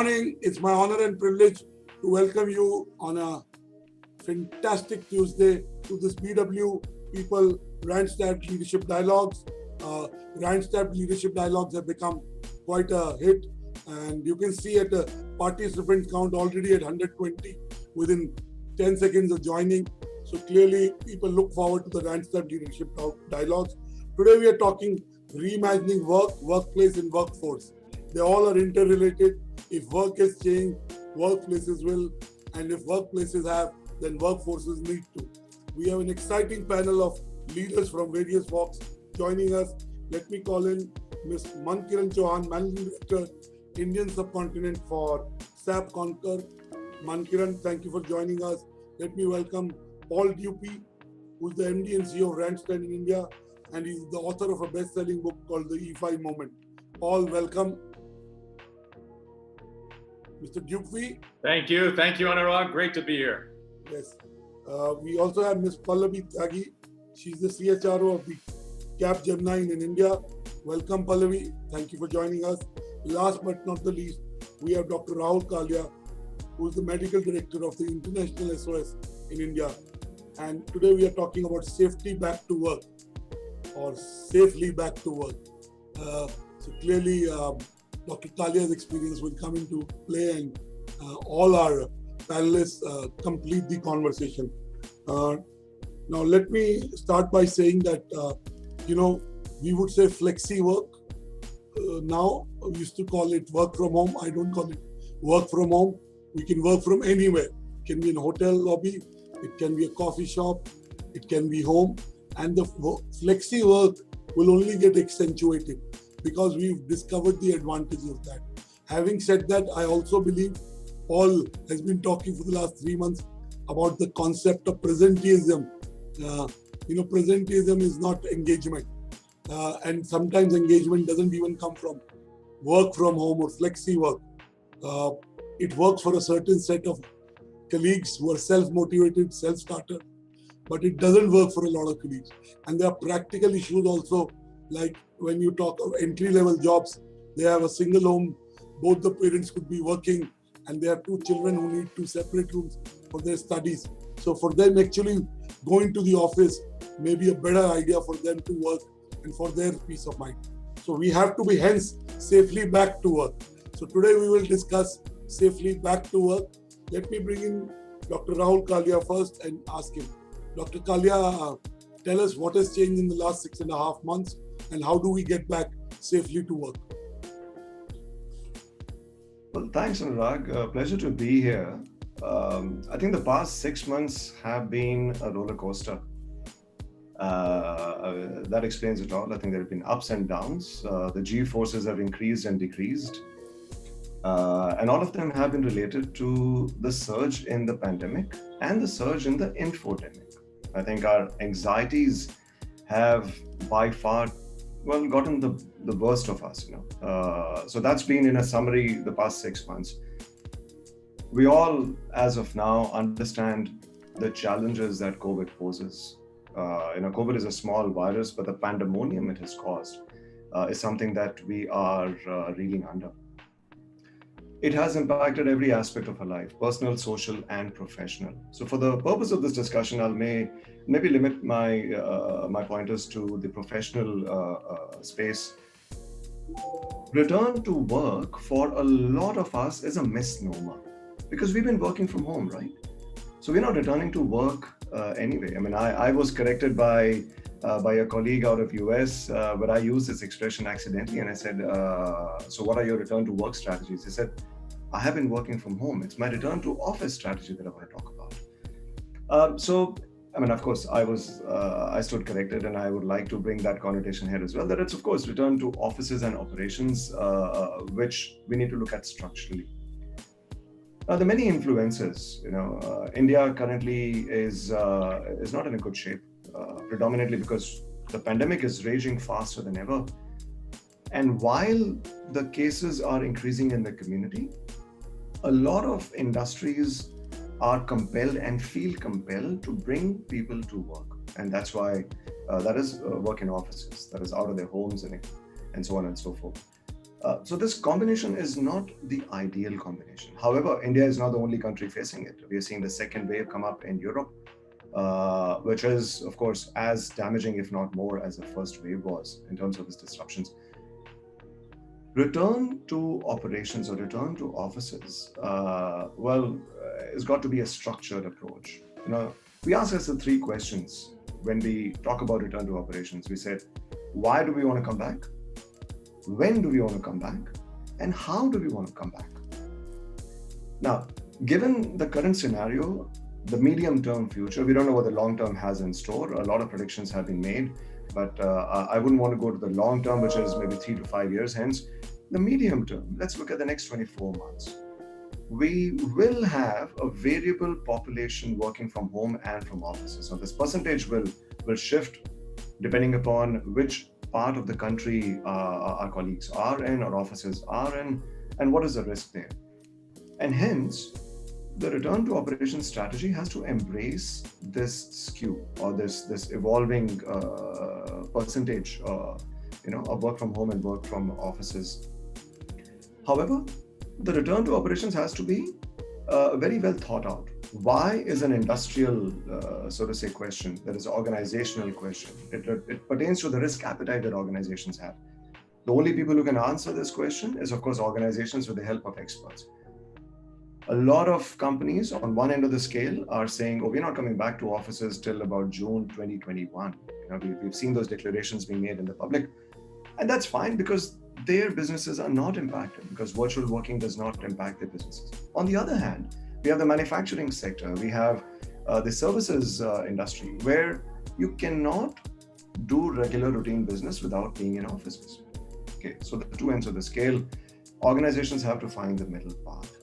morning. It's my honor and privilege to welcome you on a fantastic Tuesday to this BW People Randstad Leadership Dialogues. Randstad Leadership Dialogues have become quite a hit, and you can see at the participant count already at 120 within 10 seconds of joining. So clearly people look forward to the Randstad Leadership Dialogues. Today we are talking reimagining work, workplace and workforce. They all are interrelated. If work has changed, workplaces will, and if workplaces have, then workforces need to. We have an exciting panel of leaders from various walks joining us. Let me call in Ms. Mankiran Chowhan, Managing Director, Indian Subcontinent for SAP Concur. Mankiran, thank you for joining us. Let me welcome Paul Dupuis, who is the MD and CEO of Randstad India, and he's the author of a best-selling book called The E5 Moment. Paul, welcome. Mr. Dupuis. Thank you, Anurag. Great to be here. Yes. We also have Ms. Pallavi Tyagi. She's the CHRO of the Capgemini in India. Welcome, Pallavi. Thank you for joining us. Last but not the least, we have Dr. Rahul Kalia, who is the Medical Director of the International SOS in India. And today we are talking about safety back to work, or safely back to work. So clearly, Dr. Kalia's experience will come into play, and all our panelists complete the conversation. Now, let me start by saying that, we would say flexi work. Now, we used to call it work from home. I don't call it work from home. We can work from anywhere. It can be in a hotel lobby. It can be a coffee shop. It can be home. And the flexi work will only get accentuated because we've discovered the advantages of that. Having said that, I also believe Paul has been talking for the last 3 months about the concept of presenteeism. Presenteeism is not engagement. And sometimes engagement doesn't even come from work from home or flexi work. It works for a certain set of colleagues who are self-motivated, self-starter, but it doesn't work for a lot of colleagues. And there are practical issues also, like when you talk of entry-level jobs, they have a single home, both the parents could be working, and they have 2 children who need 2 separate rooms for their studies. So for them, actually going to the office may be a better idea for them to work and for their peace of mind. So we have to be hence safely back to work. So today we will discuss safely back to work. Let me bring in Dr. Rahul Kalia first and ask him. Dr. Kalia, tell us what has changed in the last 6.5 months and how do we get back safely to work? Well, thanks, Anurag. Pleasure to be here. I think the past 6 months have been a roller coaster. That explains it all. I think there have been ups and downs. The G forces have increased and decreased. And all of them have been related to the surge in the pandemic and the surge in the infodemic. I think our anxieties have by far, gotten the worst of us. So that's been, in a summary, the past 6 months. We all, as of now, understand the challenges that COVID poses. COVID is a small virus, but the pandemonium it has caused is something that we are reeling under. It has impacted every aspect of our life, personal, social, and professional. So for the purpose of this discussion, I'll maybe limit my pointers to the professional space. Return to work for a lot of us is a misnomer because we've been working from home, right? So we're not returning to work anyway. I mean, I was corrected by a colleague out of US, but I used this expression accidentally, and I said, so what are your return to work strategies? He said, I have been working from home. It's my return to office strategy that I want to talk about. Of course, I stood corrected, and I would like to bring that connotation here as well, that it's, of course, return to offices and operations, which we need to look at structurally. Now, the many influences, India currently is not in a good shape, predominantly because the pandemic is raging faster than ever. And while the cases are increasing in the community, a lot of industries are compelled and feel compelled to bring people to work. And that's why that is work in offices, that is out of their homes and so on and so forth. So this combination is not the ideal combination. However, India is not the only country facing it. We are seeing the second wave come up in Europe, which is, of course, as damaging, if not more, as the first wave was in terms of its disruptions. Return to operations or return to offices, it's got to be a structured approach. We ask us the three questions when we talk about return to operations. We said, why do we want to come back? When do we want to come back? And how do we want to come back? Now, given the current scenario, the medium-term future, we don't know what the long-term has in store. A lot of predictions have been made, but I wouldn't want to go to the long-term, which is maybe 3 to 5 years hence. The medium-term, let's look at the next 24 months. We will have a variable population working from home and from offices. So this percentage will shift depending upon which part of the country our colleagues are in, our offices are in, and what is the risk there. And hence, the return to operations strategy has to embrace this skew or this evolving percentage of work from home and work from offices. However, the return to operations has to be very well thought out. Why is an industrial, so to say, question? That is an organizational question. It pertains to the risk appetite that organizations have. The only people who can answer this question is, of course, organizations with the help of experts. A lot of companies on one end of the scale are saying, oh, we're not coming back to offices till about June 2021. We've seen those declarations being made in the public. And that's fine because their businesses are not impacted, because virtual working does not impact their businesses. On the other hand, we have the manufacturing sector, we have the services industry, where you cannot do regular routine business without being in offices. Okay, so the two ends of the scale, organizations have to find the middle path.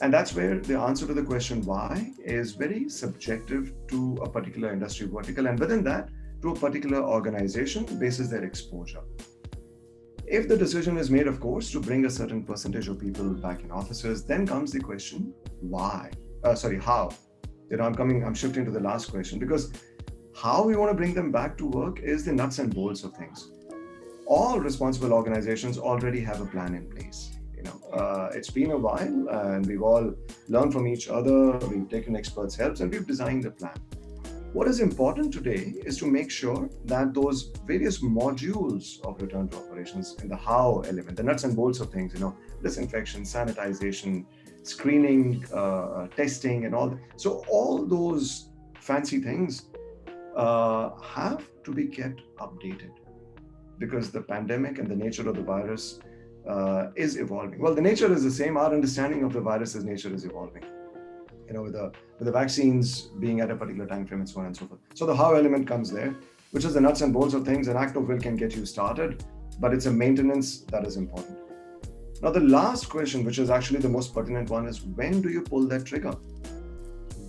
And that's where the answer to the question why is very subjective to a particular industry vertical, and within that, to a particular organization basis their exposure. If the decision is made, of course, to bring a certain percentage of people back in offices, then comes the question, why? How? I'm shifting to the last question, because how we want to bring them back to work is the nuts and bolts of things. All responsible organizations already have a plan in place. It's been a while and we've all learned from each other, we've taken experts' helps and we've designed a plan. What is important today is to make sure that those various modules of return to operations in the how element, the nuts and bolts of things, disinfection, sanitization, screening, testing and all that. So all those fancy things have to be kept updated because the pandemic and the nature of the virus is evolving. Well, the nature is the same. Our understanding of the virus's nature is evolving. With the vaccines being at a particular time frame and so on and so forth. So the how element comes there, which is the nuts and bolts of things. An act of will can get you started, but it's a maintenance that is important. Now, the last question, which is actually the most pertinent one, is when do you pull that trigger?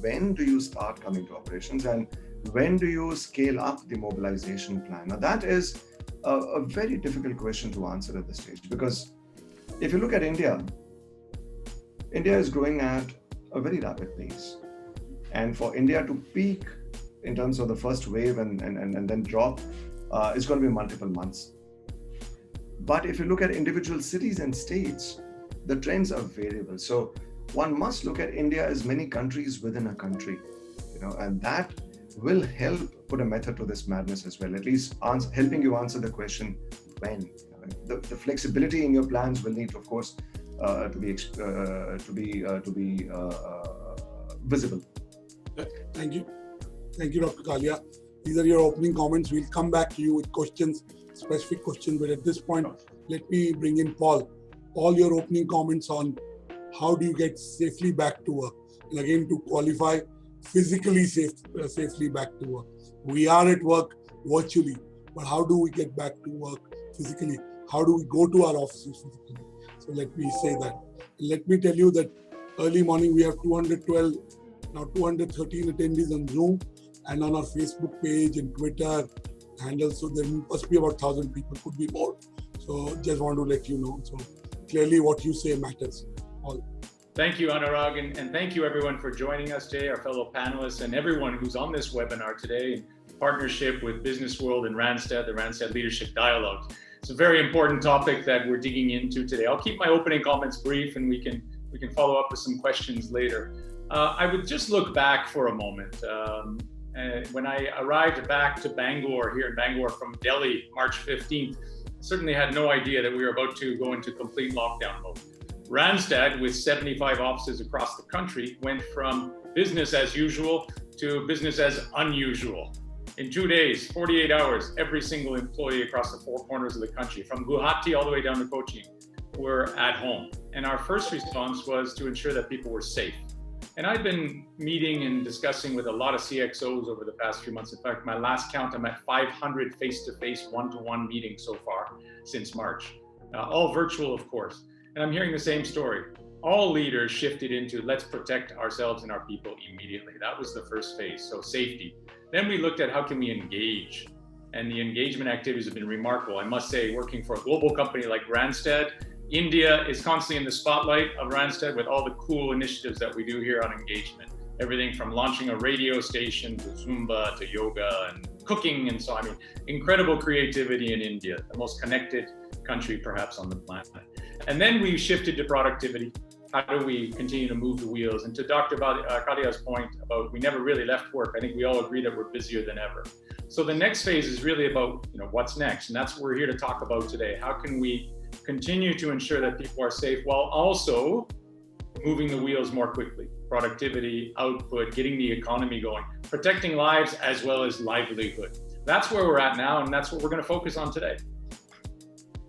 When do you start coming to operations and when do you scale up the mobilization plan? Now, that is a very difficult question to answer at this stage, because if you look at India is growing at a very rapid pace. And for India to peak in terms of the first wave and then drop, it's going to be multiple months. But if you look at individual cities and states, the trends are variable. So one must look at India as many countries within a country, and that will help put a method to this madness as well, at least helping you answer the question when. The flexibility in your plans will need, of course, to be visible. Thank you, Dr. Kalia. These are your opening comments. We'll come back to you with questions, specific questions. But at this point, let me bring in Paul. Paul, your opening comments on how do you get safely back to work? And again, to qualify, physically safely back to work. We are at work virtually, but how do we get back to work physically? How do we go to our offices physically? So let me say that. Let me tell you that early morning we have 213 attendees on Zoom and on our Facebook page and Twitter handles. So there must be about 1,000 people, could be more. So just want to let you know. So clearly what you say matters. All. Thank you, Anurag, and thank you everyone for joining us today, our fellow panelists and everyone who's on this webinar today in partnership with Business World and Randstad, the Randstad Leadership Dialogues. It's a very important topic that we're digging into today. I'll keep my opening comments brief, and we can follow up with some questions later. I would just look back for a moment. When I arrived back to Bangalore, here in Bangalore from Delhi, March 15th, certainly had no idea that we were about to go into complete lockdown mode. Randstad, with 75 offices across the country, went from business as usual to business as unusual. In 2 days, 48 hours, every single employee across the four corners of the country, from Guwahati all the way down to Kochi, were at home. And our first response was to ensure that people were safe. And I've been meeting and discussing with a lot of CXOs over the past few months. In fact, my last count, I'm at 500 face-to-face, one-to-one meetings so far since March, all virtual, of course. And I'm hearing the same story. All leaders shifted into let's protect ourselves and our people immediately. That was the first phase, so safety. Then we looked at how can we engage, and the engagement activities have been remarkable. I must say, working for a global company like Randstad, India is constantly in the spotlight of Randstad with all the cool initiatives that we do here on engagement. Everything from launching a radio station to Zumba to yoga and cooking and so on. I mean, incredible creativity in India, the most connected country perhaps on the planet. And then we shifted to productivity. How do we continue to move the wheels? And to Dr. Kalia's point about we never really left work, I think we all agree that we're busier than ever. So the next phase is really about what's next, and that's what we're here to talk about today. How can we continue to ensure that people are safe while also moving the wheels more quickly? Productivity, output, getting the economy going, protecting lives as well as livelihood. That's where we're at now, and that's what we're going to focus on today.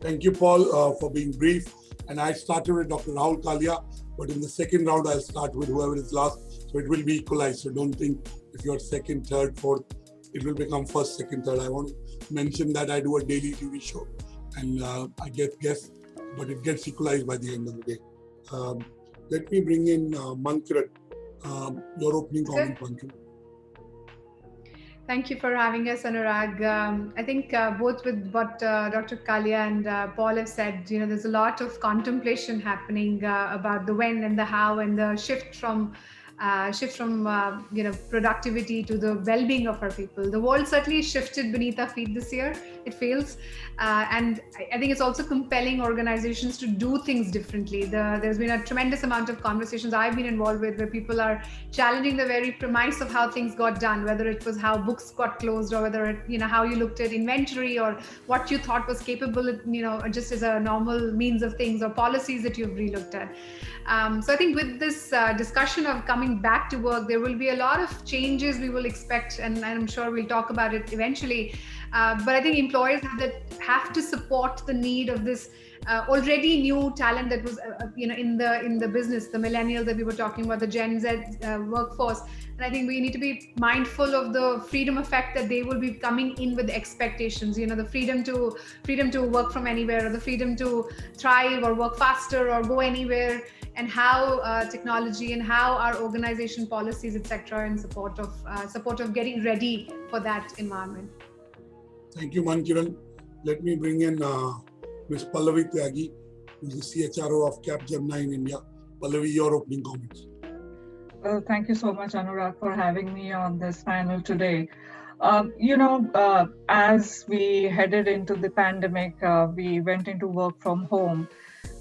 Thank you, Paul, for being brief. And I started with Dr. Rahul Kalia, but in the second round, I'll start with whoever is last. So it will be equalized. So don't think if you're second, third, fourth, it will become first, second, third. I want to mention that I do a daily TV show and I get guests, but it gets equalized by the end of the day. Let me bring in Mankiran, your opening comment, Mankiran. Thank you for having us, Anurag. I think both with what Dr. Kalia and Paul have said, there's a lot of contemplation happening about the when and the how and the shift from productivity to the well-being of our people. The world certainly shifted beneath our feet this year, it feels. And I think it's also compelling organizations to do things differently. There's been a tremendous amount of conversations I've been involved with where people are challenging the very premise of how things got done, whether it was how books got closed or whether how you looked at inventory or what you thought was capable, just as a normal means of things or policies that you've relooked at. So I think with this discussion of coming back to work, there will be a lot of changes we will expect, and I'm sure we'll talk about it eventually. But I think employers have to support the need of this already new talent that was in the business, the millennials that we were talking about, the Gen Z workforce. And I think we need to be mindful of the freedom effect that they will be coming in with expectations, the freedom to work from anywhere, or the freedom to thrive or work faster or go anywhere, and how technology and how our organization policies, etc., are in support of getting ready for that environment. Thank you, Mankiran. Let me bring in Ms. Pallavi Tyagi, who is the CHRO of Capgemini in India. Pallavi, your opening comments. Thank you so much, Anurag, for having me on this panel today. As we headed into the pandemic, we went into work from home,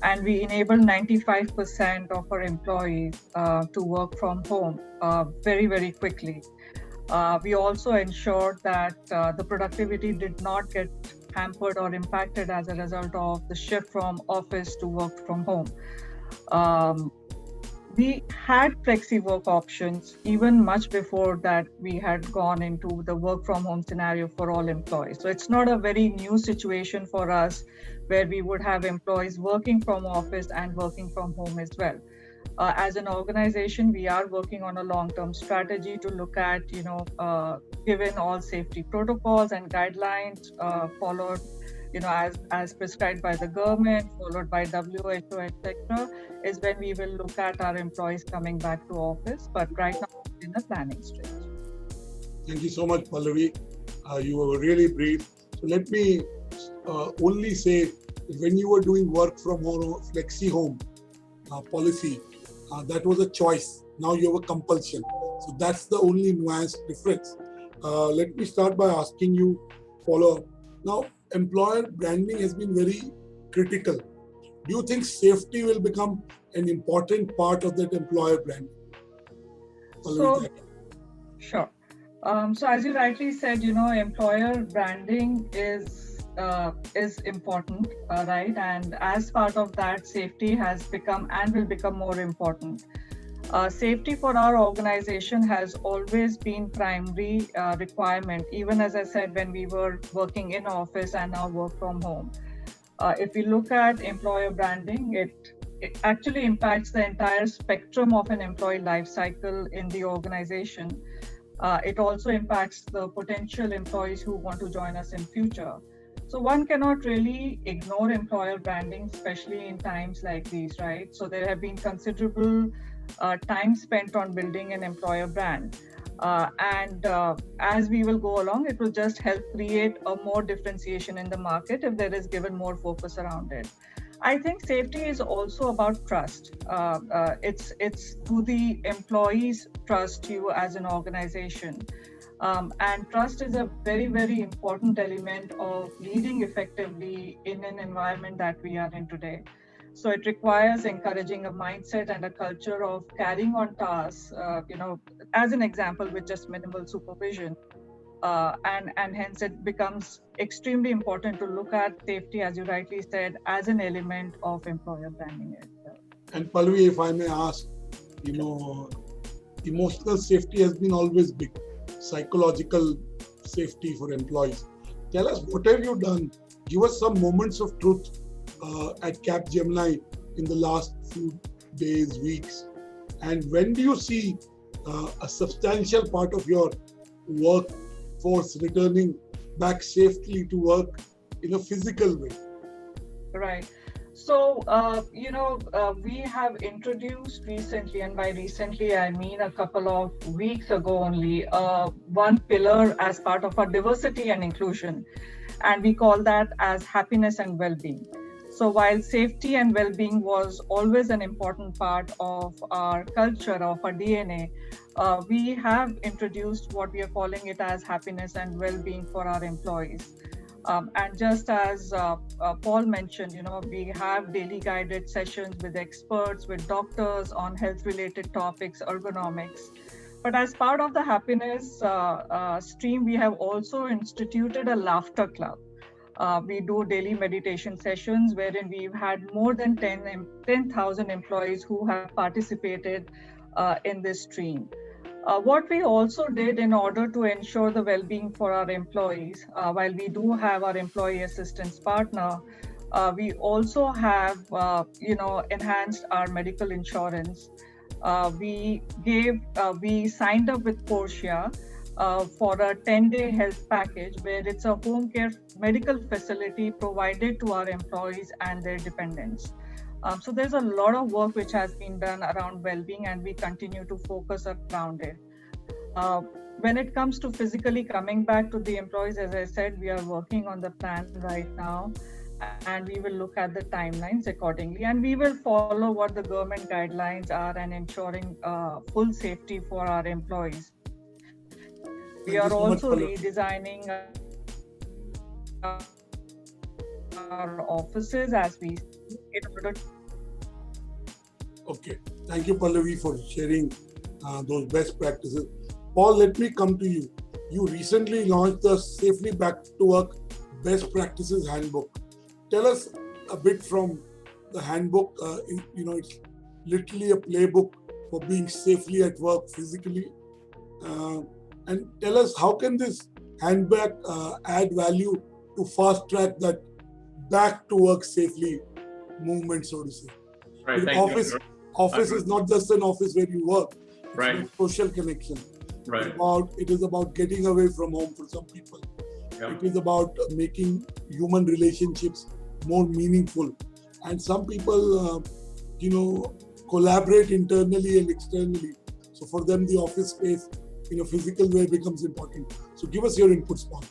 and we enabled 95% of our employees to work from home very, very quickly. We also ensured that the productivity did not get hampered or impacted as a result of the shift from office to work from home. We had flexi work options even much before that. We had gone into the work from home scenario for all employees. So it's not a very new situation for us where we would have employees working from office and working from home as well. As an organization, we are working on a long-term strategy to look at, given all safety protocols and guidelines followed, as prescribed by the government, followed by WHO, etc., is when we will look at our employees coming back to office. But right now, we're in the planning stage. Thank you so much, Pallavi. You were really brief. So let me only say that when you were doing work from home, flexi home policy, that was a choice. Now you have a compulsion. So that's the only nuanced difference. Let me start by asking you, follow-up. Now, employer branding has been very critical. Do you think safety will become an important part of that employer branding? So, sure. So as you rightly said, employer branding is important, right? And as part of that, safety has become and will become more important. Safety for our organization has always been primary requirement, even as I said, when we were working in office and now work from home. If we look at employer branding, it actually impacts the entire spectrum of an employee life cycle in the organization. It also impacts the potential employees who want to join us in future. So one cannot really ignore employer branding, especially in times like these, right? So there have been considerable time spent on building an employer brand. And as we will go along, it will just help create a more differentiation in the market if there is given more focus around it. I think safety is also about trust. It's do the employees trust you as an organization? And trust is a very, very important element of leading effectively in an environment that we are in today. So it requires encouraging a mindset and a culture of carrying on tasks, as an example, with just minimal supervision. And hence it becomes extremely important to look at safety, as you rightly said, as an element of employer branding itself. And Pallavi, if I may ask, emotional safety has been always big, psychological safety for employees. Tell us, what have you done? Give us some moments of truth at Capgemini in the last few days, weeks. And when do you see a substantial part of your workforce returning back safely to work in a physical way? Right. So, we have introduced recently, and by recently, I mean a couple of weeks ago only, one pillar as part of our diversity and inclusion. And we call that as happiness and well-being. So while safety and well-being was always an important part of our culture, of our DNA, we have introduced what we are calling it as happiness and well-being for our employees. And just as Paul mentioned, we have daily guided sessions with experts, with doctors on health-related topics, ergonomics. But as part of the happiness stream, we have also instituted a laughter club. We do daily meditation sessions wherein we've had more than 10,000 employees who have participated in this stream. What we also did in order to ensure the well-being for our employees, while we do have our employee assistance partner, we also have, enhanced our medical insurance. We signed up with Portia for a 10-day health package where it's a home care medical facility provided to our employees and their dependents. So there's a lot of work which has been done around well-being, and we continue to focus around it. When it comes to physically coming back to the employees, as I said, we are working on the plan right now, and we will look at the timelines accordingly, and we will follow what the government guidelines are and ensuring full safety for our employees. We are also redesigning our offices as we in order. Okay, thank you, Pallavi, for sharing those best practices. Paul, let me come to you. You recently launched the Safely Back to Work Best Practices Handbook. Tell us a bit from the handbook. It's literally a playbook for being safely at work physically. And tell us, how can this handbook add value to fast track that back to work safely movement, so to say? Right. Office is not just an office where you work. It's right. a social connection. Right. It is about getting away from home for some people. Yeah. It is about making human relationships more meaningful. And some people, collaborate internally and externally. So for them, the office space in a physical way becomes important. So give us your inputs, Paul.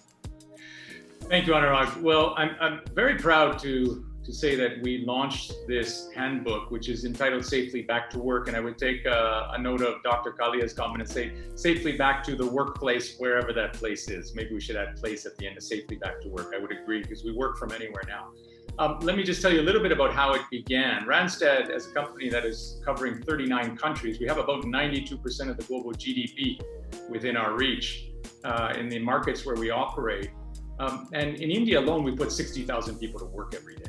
Thank you, Anurag. Well, I'm very proud to to say that we launched this handbook, which is entitled Safely Back to Work. And I would take a note of Dr. Kalia's comment and say, safely back to the workplace, wherever that place is. Maybe we should add place at the end of safely back to work. I would agree, because we work from anywhere now. Let me just tell you a little bit about how it began. Randstad, as a company that is covering 39 countries, we have about 92% of the global GDP within our reach in the markets where we operate. And in India alone, we put 60,000 people to work every day.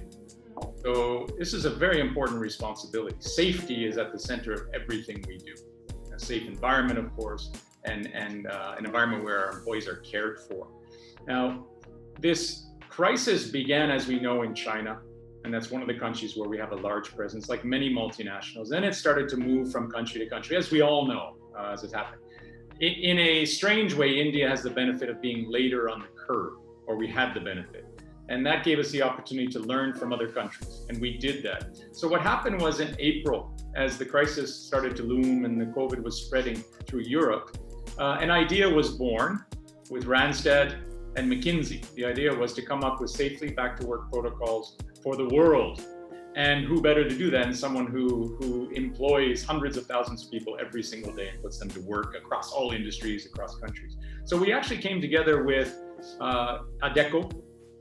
So this is a very important responsibility. Safety is at the center of everything we do. A safe environment, of course, and an environment where our employees are cared for. Now, this crisis began, as we know, in China, and that's one of the countries where we have a large presence, like many multinationals. Then it started to move from country to country, as we all know, as it happened. In a strange way, India has the benefit of being later on the curve, or we had the benefit. And that gave us the opportunity to learn from other countries, and we did that. So what happened was in April, as the crisis started to loom and the COVID was spreading through Europe, an idea was born with Randstad and McKinsey. The idea was to come up with safely back to work protocols for the world. And who better to do that than someone who employs hundreds of thousands of people every single day and puts them to work across all industries, across countries. So we actually came together with Adecco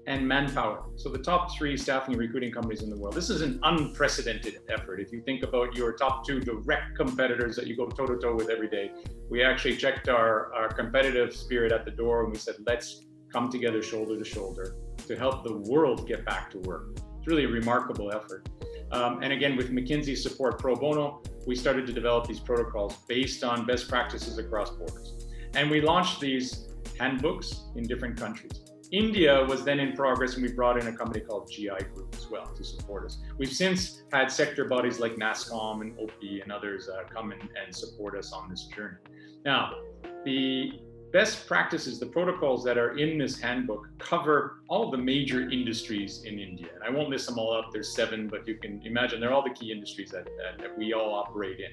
and Manpower. So the top 3 staffing and recruiting companies in the world. This is an unprecedented effort. If you think about your top 2 direct competitors that you go toe to toe with every day, we actually checked our competitive spirit at the door, and we said, let's come together shoulder to shoulder to help the world get back to work. It's really a remarkable effort. And again, with McKinsey's support pro bono, we started to develop these protocols based on best practices across borders. And we launched these handbooks in different countries. India was then in progress, and we brought in a company called GI Group as well to support us. We've since had sector bodies like NASSCOM and OP and others come and support us on this journey. Now, the best practices, the protocols that are in this handbook, cover all of the major industries in India. And I won't list them all up, there's 7, but you can imagine they're all the key industries that we all operate in.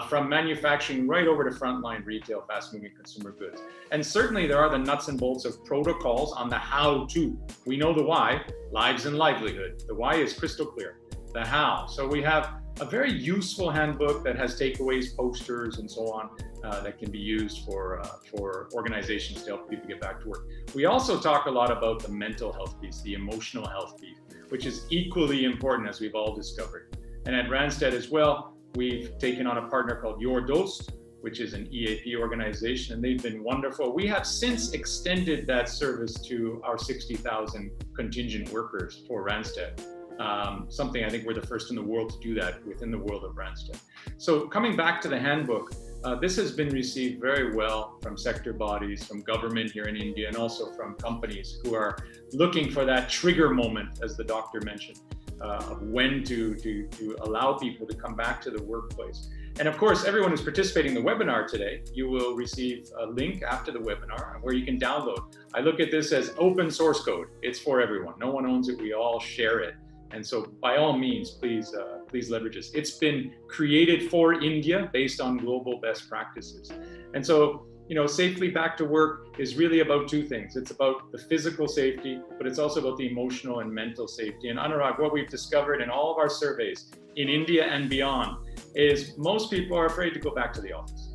From manufacturing right over to frontline retail, fast-moving consumer goods. And certainly there are the nuts and bolts of protocols on the how-to. We know the why, lives and livelihood. The why is crystal clear. The how. So we have a very useful handbook that has takeaways, posters, and so on that can be used for organizations to help people get back to work. We also talk a lot about the mental health piece, the emotional health piece, which is equally important, as we've all discovered. And at Randstad as well, we've taken on a partner called Your Dose, which is an EAP organization, and they've been wonderful. We have since extended that service to our 60,000 contingent workers for Randstad. Something I think we're the first in the world to do that within the world of Randstad. So coming back to the handbook, this has been received very well from sector bodies, from government here in India, and also from companies who are looking for that trigger moment, as the doctor mentioned, of when to allow people to come back to the workplace. And of course, everyone who's participating in the webinar today, you will receive a link after the webinar where you can download. I look at this as open source code. It's for everyone. No one owns it. We all share it. And so by all means, please leverage this. It's been created for India based on global best practices. And so, safely back to work is really about 2 things. It's about the physical safety, but it's also about the emotional and mental safety. And Anurag, what we've discovered in all of our surveys in India and beyond is most people are afraid to go back to the office.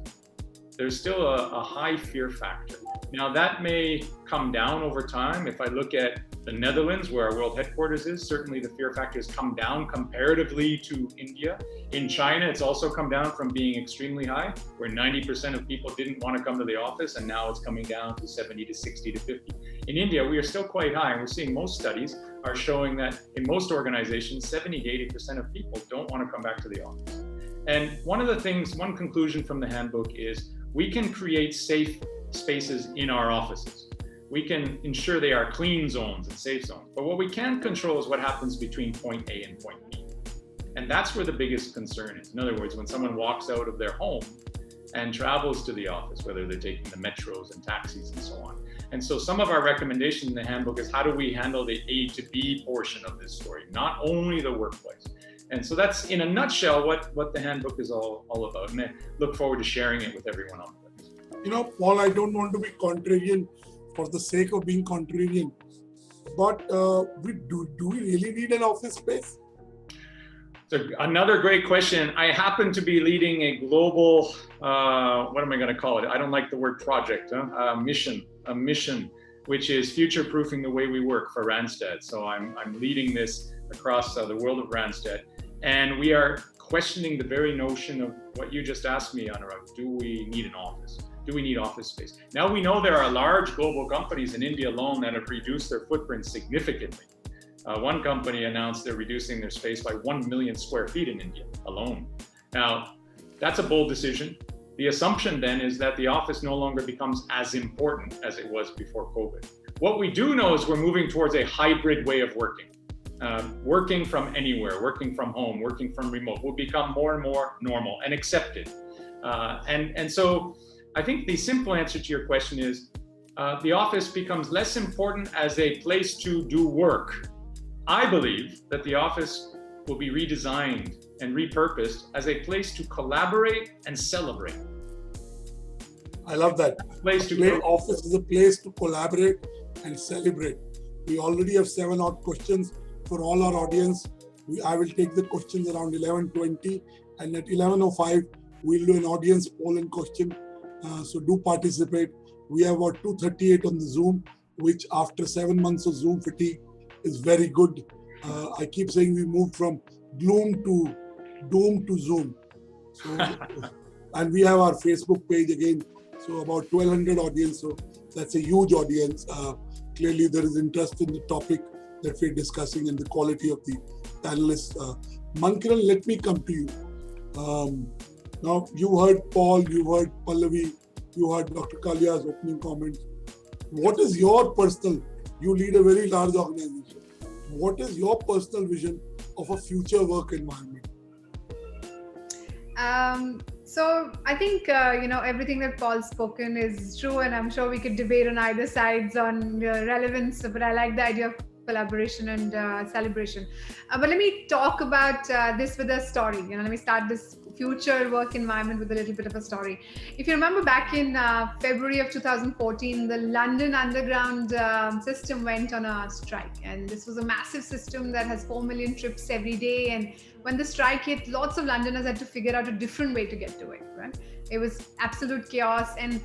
There's still a high fear factor. Now that may come down over time. If I look at the Netherlands, where our world headquarters is, certainly the fear factor has come down comparatively to India. In China, it's also come down from being extremely high, where 90% of people didn't want to come to the office, and now it's coming down to 70 to 60 to 50. In India, we are still quite high, and we're seeing most studies are showing that in most organizations, 70 to 80% of people don't want to come back to the office. And one conclusion from the handbook is we can create safe spaces in our offices. We can ensure they are clean zones and safe zones. But what we can't control is what happens between point A and point B. And that's where the biggest concern is. In other words, when someone walks out of their home and travels to the office, whether they're taking the metros and taxis and so on. And so some of our recommendations in the handbook is how do we handle the A to B portion of this story, not only the workplace. And so that's in a nutshell what the handbook is all about. And I look forward to sharing it with everyone on this. Paul, I don't want to be contrarian for the sake of being contrarian. but do we really need an office space? So another great question. I happen to be leading a global, what am I going to call it? I don't like the word project, a mission, which is future-proofing the way we work for Randstad. So I'm leading this across the world of Randstad. And we are questioning the very notion of what you just asked me, Anurag. Do we need an office? Do we need office space? Now we know there are large global companies in India alone that have reduced their footprint significantly. One company announced they're reducing their space by 1 million square feet in India alone. Now, that's a bold decision. The assumption then is that the office no longer becomes as important as it was before COVID. What we do know is we're moving towards a hybrid way of working. Working from anywhere, working from home, working from remote will become more and more normal and accepted. And so I think the simple answer to your question is the office becomes less important as a place to do work. I believe that the office will be redesigned and repurposed as a place to collaborate and celebrate. I love that. Office is a place to collaborate and celebrate. We already have 7 odd questions for all our audience. I will take the questions around 11:20, and at 11:05 we'll do an audience poll and question. So do participate. We have about 238 on the Zoom, which after 7 months of Zoom fatigue is very good. I keep saying we moved from gloom to doom to Zoom. So, and we have our Facebook page again. So about 1,200 audience. So that's a huge audience. Clearly there is interest in the topic that we're discussing and the quality of the panelists. Mankiran, let me come to you. Now you heard Paul, you heard Pallavi, you heard Dr. Kalia's opening comments. What is your personal, you lead a very large organization. What is your personal vision of a future work environment? So I think, everything that Paul's spoken is true, and I'm sure we could debate on either sides on relevance, but I like the idea of collaboration and celebration. But let me talk about this with a story. Let me start this future work environment with a little bit of a story. If you remember back in February of 2014, the London Underground system went on a strike. And this was a massive system that has 4 million trips every day. And when the strike hit, lots of Londoners had to figure out a different way to get to it, right? It was absolute chaos. And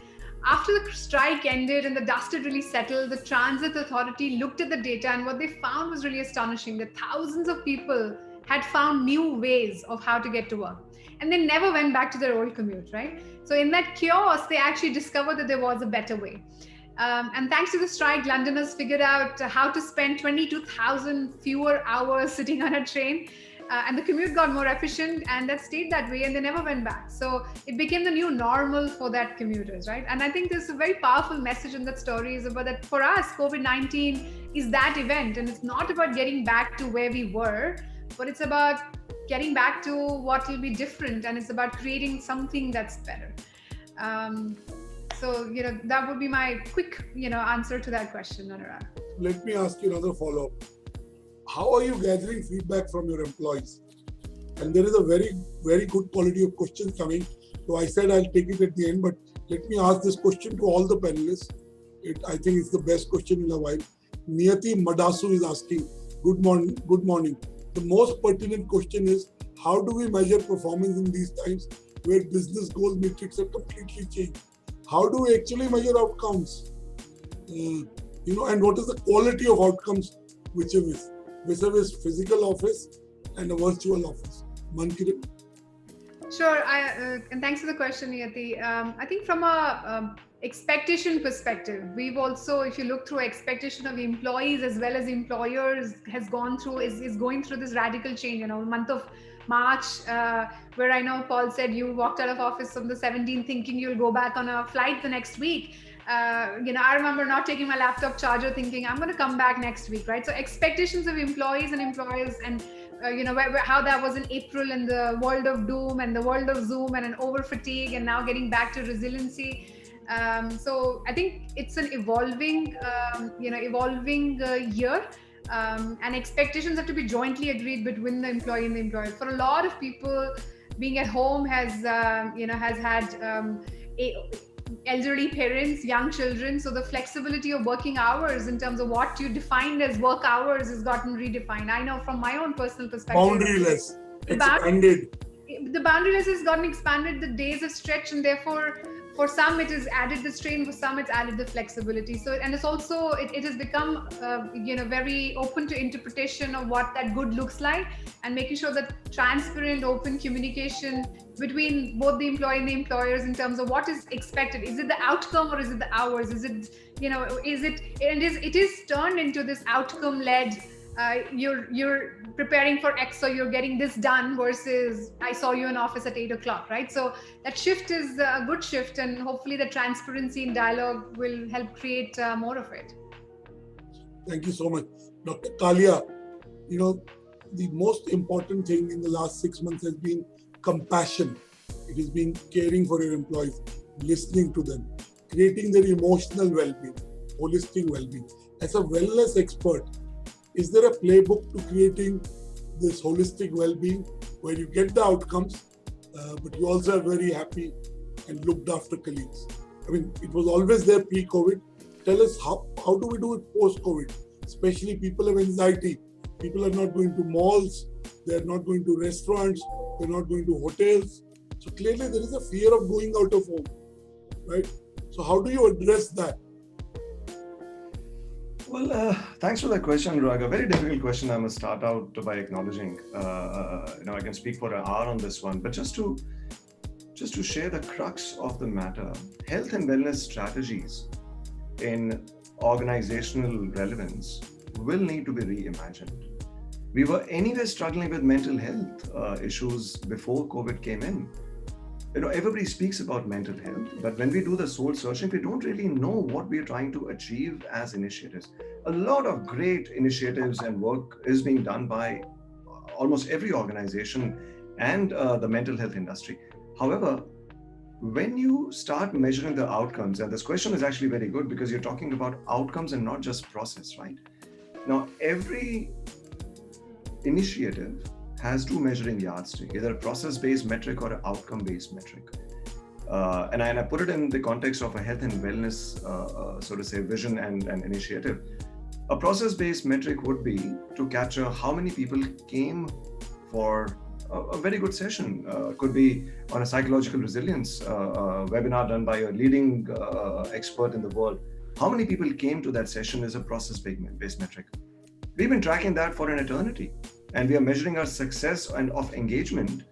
after the strike ended and the dust had really settled, the Transit Authority looked at the data, and what they found was really astonishing, that thousands of people had found new ways of how to get to work. And they never went back to their old commute, right? So in that chaos, they actually discovered that there was a better way. And thanks to the strike, Londoners figured out how to spend 22,000 fewer hours sitting on a train. And the commute got more efficient, and that stayed that way, and they never went back. So it became the new normal for that commuters, right? And I think there's a very powerful message in that story is about that for us, COVID-19 is that event. And it's not about getting back to where we were, but it's about getting back to what will be different, and it's about creating something that's better. So, that would be my quick, answer to that question, Anurag. Let me ask you another follow-up. How are you gathering feedback from your employees? And there is a very, very good quality of questions coming. So I said I'll take it at the end, but let me ask this question to all the panelists. I think it's the best question in a while. Niyati Madasu is asking, good morning. The most pertinent question is, how do we measure performance in these times where business goal metrics are completely changed? How do we actually measure outcomes? And what is the quality of outcomes vis-a-vis physical office and a virtual office? Mankiran? Sure, and thanks for the question, Niyati. I think from a expectation perspective, we've also, if you look through expectation of employees as well as employers, is going through this radical change. Month of March, where I know Paul said you walked out of office on the 17th thinking you'll go back on a flight the next week. I remember not taking my laptop charger thinking I'm going to come back next week, right? So expectations of employees and employers, and how that was in April in the world of doom and the world of Zoom and an over fatigue, and now getting back to resiliency. So I think it's an evolving year, and expectations have to be jointly agreed between the employee and the employer. For a lot of people, being at home has had elderly parents, young children. So the flexibility of working hours in terms of what you defined as work hours has gotten redefined. I know from my own personal perspective. Boundaryless, The expanded. The boundaryless has gotten expanded, the days have stretched, and therefore for some it has added the strain, for some it's added the flexibility. So, and it's also, it has become, very open to interpretation of what that good looks like, and making sure that transparent, open communication between both the employee and the employers in terms of what is expected. Is it the outcome or is it the hours? Is it, it is turned into this outcome-led, you're preparing for X, so you're getting this done, versus I saw you in office at 8 o'clock, right? So that shift is a good shift, and hopefully the transparency in dialogue will help create more of it. Thank you so much. Dr. Kalia, the most important thing in the last 6 months has been compassion. It has been caring for your employees, listening to them, creating their emotional well-being, holistic well-being. As a wellness expert, is there a playbook to creating this holistic well-being where you get the outcomes, but you also are very happy and looked after colleagues? I mean, it was always there pre-COVID. Tell us how do we do it post-COVID? Especially people have anxiety. People are not going to malls. They're not going to restaurants. They're not going to hotels. So clearly there is a fear of going out of home, right? So how do you address that? Well, thanks for that question, Rag. A very difficult question. I must start out by acknowledging. I can speak for an hour on this one, but just to share the crux of the matter, health and wellness strategies in organizational relevance will need to be reimagined. We were anyway struggling with mental health issues before COVID came in. Everybody speaks about mental health, but when we do the soul searching, we don't really know what we're trying to achieve as initiatives. A lot of great initiatives and work is being done by almost every organization and the mental health industry. However, when you start measuring the outcomes, and this question is actually very good because you're talking about outcomes and not just process, right? Now, every initiative has two measuring yardsticks, either a process-based metric or an outcome-based metric. And I put it in the context of a health and wellness, so to say, vision and initiative. A process-based metric would be to capture how many people came for a very good session. Could be on a psychological resilience webinar done by a leading expert in the world. How many people came to that session is a process-based metric. We've been tracking that for an eternity. And we are measuring our success and of engagement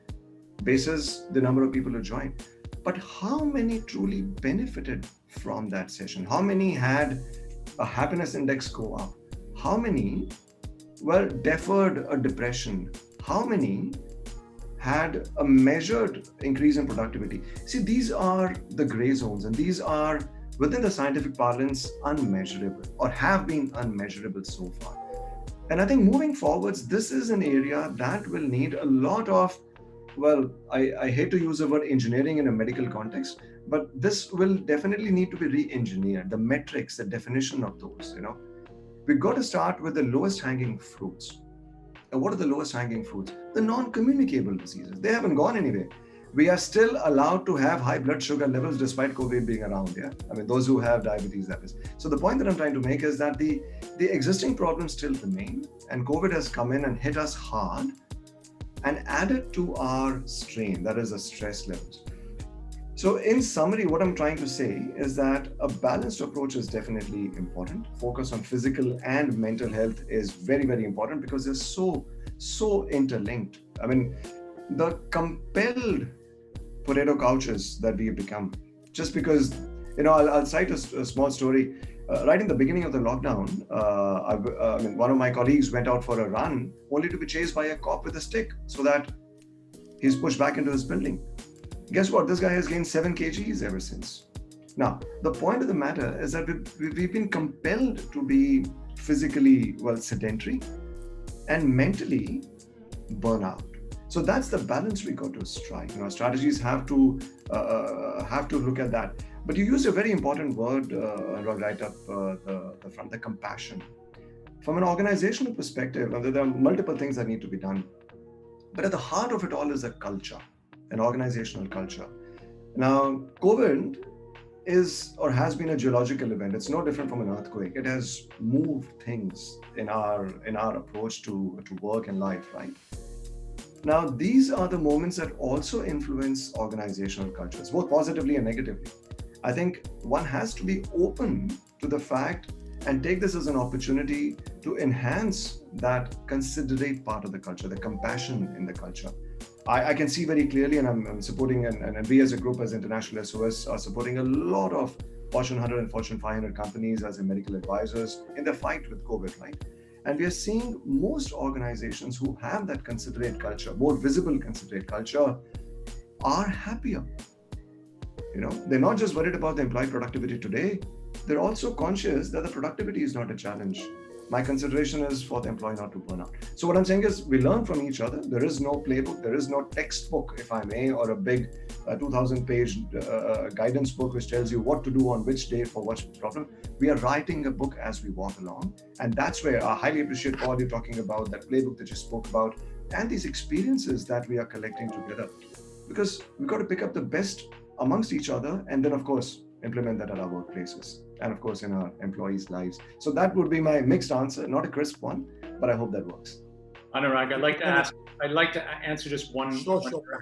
basis the number of people who joined. But how many truly benefited from that session? How many had a happiness index go up? How many were deferred a depression? How many had a measured increase in productivity? See, these are the gray zones, and these are within the scientific parlance unmeasurable, or have been unmeasurable so far. And I think moving forwards, this is an area that will need a lot of, I hate to use the word engineering in a medical context, but this will definitely need to be re-engineered. The metrics, the definition of those, we've got to start with the lowest hanging fruits. And what are the lowest hanging fruits? The non-communicable diseases. They haven't gone anywhere. We are still allowed to have high blood sugar levels despite COVID being around. Yeah, I mean, those who have diabetes, that is. So the point that I'm trying to make is that the existing problems still remain, and COVID has come in and hit us hard and added to our strain, that is the stress levels. So in summary, what I'm trying to say is that a balanced approach is definitely important. Focus on physical and mental health is very, very important because they're so interlinked. I mean, the compelled potato couches that we have become, just because, I'll cite a small story. Right in the beginning of the lockdown, one of my colleagues went out for a run only to be chased by a cop with a stick so that he's pushed back into his building. Guess what? This guy has gained 7 kgs ever since. Now, the point of the matter is that we've been compelled to be physically, sedentary and mentally burn out. So that's the balance we got to strike. Strategies have to look at that. But you used a very important word, right up the front, the compassion. From an organizational perspective, there are multiple things that need to be done. But at the heart of it all is a culture, an organizational culture. Now, COVID is or has been a geological event. It's no different from an earthquake. It has moved things in our approach to work and life, right? Now, these are the moments that also influence organizational cultures, both positively and negatively. I think one has to be open to the fact and take this as an opportunity to enhance that considerate part of the culture, the compassion in the culture. I can see very clearly, and I'm supporting, and we as a group, as International SOS, are supporting a lot of Fortune 100 and Fortune 500 companies as medical advisors in the fight with COVID, right? And we are seeing most organizations who have that considerate culture, more visible considerate culture, are happier. They're not just worried about the employee productivity today, they're also conscious that the productivity is not a challenge. My consideration is for the employee not to burn out. So what I'm saying is we learn from each other. There is no playbook, there is no textbook, if I may, or a big 2,000-page guidance book which tells you what to do on which day for what problem. We are writing a book as we walk along. And that's where I highly appreciate, Paul, you talking about that playbook that you spoke about and these experiences that we are collecting together. Because we've got to pick up the best amongst each other and then, of course, implement that at our workplaces and, of course, in our employees' lives. So that would be my mixed answer, not a crisp one, but I hope that works. Anurag, I'd like to answer just one,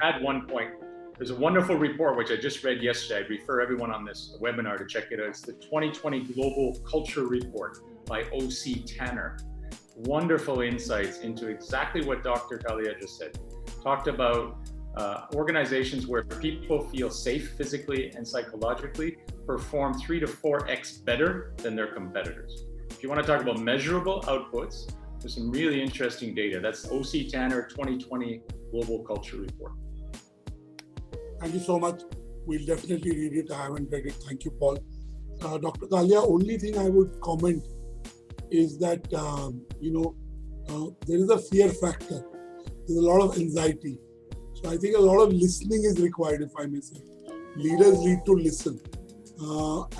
add one point. There's a wonderful report, which I just read yesterday. I'd refer everyone on this webinar to check it out. It's the 2020 Global Culture Report by O.C. Tanner. Wonderful insights into exactly what Dr. Kalia just said. Talked about organizations where people feel safe physically and psychologically perform 3 to 4x better than their competitors. If you want to talk about measurable outputs, there's some really interesting data. That's O.C. Tanner 2020 Global Culture Report. Thank you so much. We'll definitely read it. I haven't read it. Thank you, Paul. Dr. Kalia, only thing I would comment is that, there is a fear factor. There's a lot of anxiety. So I think a lot of listening is required, if I may say. Leaders need to listen.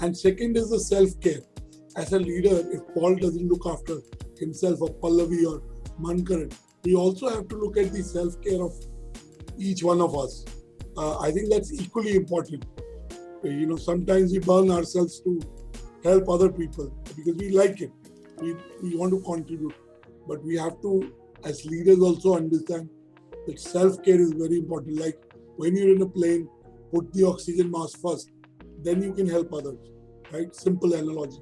And second is the self-care. As a leader, if Paul doesn't look after himself or Pallavi or Mankiran, we also have to look at the self-care of each one of us. I think that's equally important. Sometimes we burn ourselves to help other people because we like it. We want to contribute. But we have to, as leaders, also understand that self-care is very important. Like when you're in a plane, put the oxygen mask first, then you can help others, right? Simple analogy.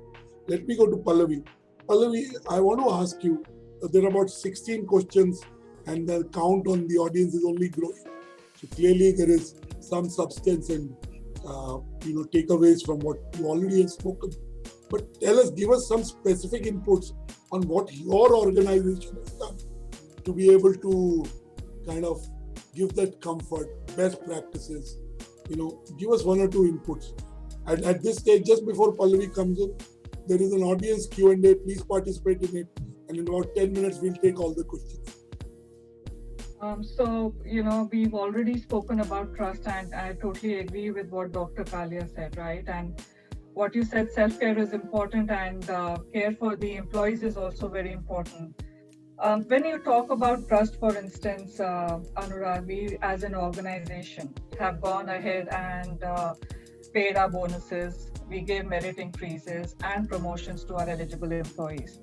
Let me go to Pallavi. Pallavi, I want to ask you, there are about 16 questions and the count on the audience is only growing. So clearly there is some substance and takeaways from what you already have spoken. But give us some specific inputs on what your organization has done to be able to kind of give that comfort, best practices. Give us 1 or 2 inputs. And at this stage, just before Pallavi comes in, there is an audience Q&A. Please participate in it. And in about 10 minutes, we'll take all the questions. We've already spoken about trust, and I totally agree with what Dr. Kalia said, right? And what you said, self-care is important, and care for the employees is also very important. When you talk about trust, for instance, Anurag, we as an organization have gone ahead and paid our bonuses. We gave merit increases and promotions to our eligible employees.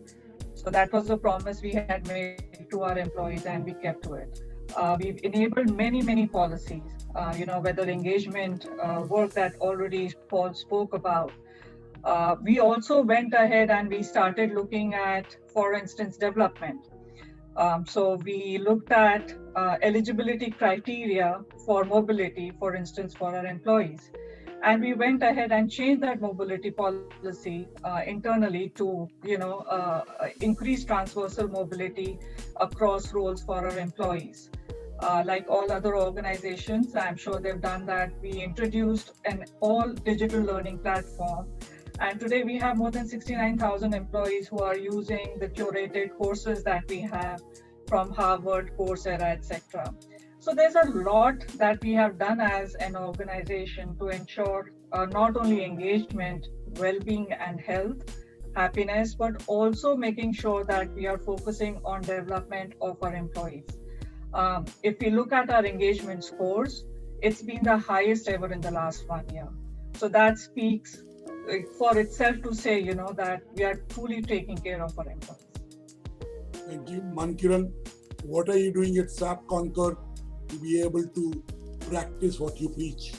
So that was the promise we had made to our employees, and we kept to it. We've enabled many policies, whether engagement, work that already Paul spoke about. We also went ahead and we started looking at, for instance, development. So we looked at eligibility criteria for mobility, for instance, for our employees. And we went ahead and changed that mobility policy internally to, increase transversal mobility across roles for our employees. Like all other organizations, I'm sure they've done that. We introduced an all digital learning platform. And today we have more than 69,000 employees who are using the curated courses that we have from Harvard, Coursera, etc. So there's a lot that we have done as an organization to ensure not only engagement, well-being and health, happiness, but also making sure that we are focusing on development of our employees. If we look at our engagement scores, it's been the highest ever in the last 1 year. So that speaks for itself to say, that we are truly taking care of our employees. Thank you. Mankiran, what are you doing at SAP Concur to be able to practice what you preach?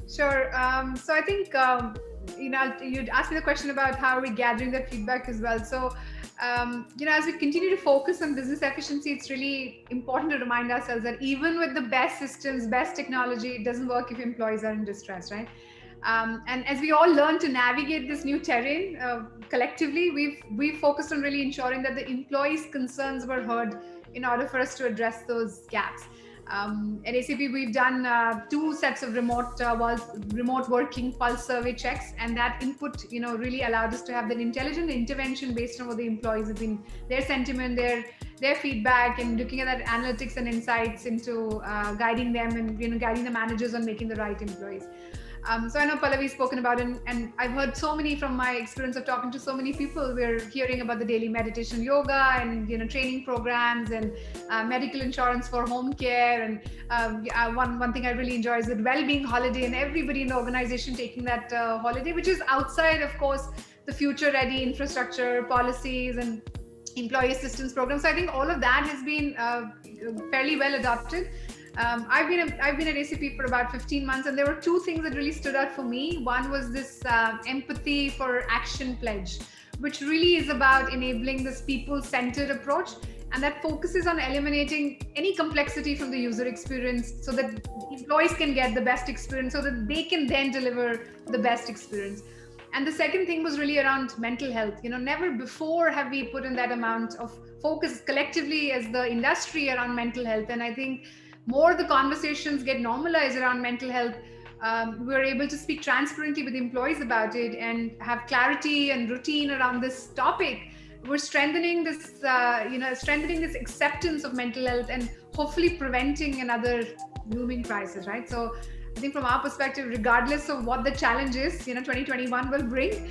Sure. So I think, you'd asked me the question about how are we gathering that feedback as well. So, as we continue to focus on business efficiency, it's really important to remind ourselves that even with the best systems, best technology, it doesn't work if employees are in distress, right? And as we all learn to navigate this new terrain collectively, we've focused on really ensuring that the employees' concerns were heard in order for us to address those gaps. At ACP, we've done 2 sets of remote working pulse survey checks, and that input, really allowed us to have that intelligent intervention based on what the employees have been, their sentiment, their feedback, and looking at that analytics and insights into guiding them and guiding the managers on making the right employees. So I know Pallavi's spoken about it, and I've heard so many from my experience of talking to so many people. We're hearing about the daily meditation yoga and training programs and medical insurance for home care. And one thing I really enjoy is the wellbeing holiday, and everybody in the organization taking that holiday, which is outside, of course, the future ready infrastructure policies and employee assistance programs. So I think all of that has been fairly well adopted. I've been at ACP for about 15 months, and there were 2 things that really stood out for me. One was this empathy for action pledge, which really is about enabling this people-centered approach, and that focuses on eliminating any complexity from the user experience so that employees can get the best experience so that they can then deliver the best experience. And the second thing was really around mental health. Never before have we put in that amount of focus collectively as the industry around mental health. And I think more the conversations get normalized around mental health, we're able to speak transparently with employees about it and have clarity and routine around this topic. We're strengthening this, this acceptance of mental health and hopefully preventing another looming crisis, right? So I think from our perspective, regardless of what the challenge is, 2021 will bring,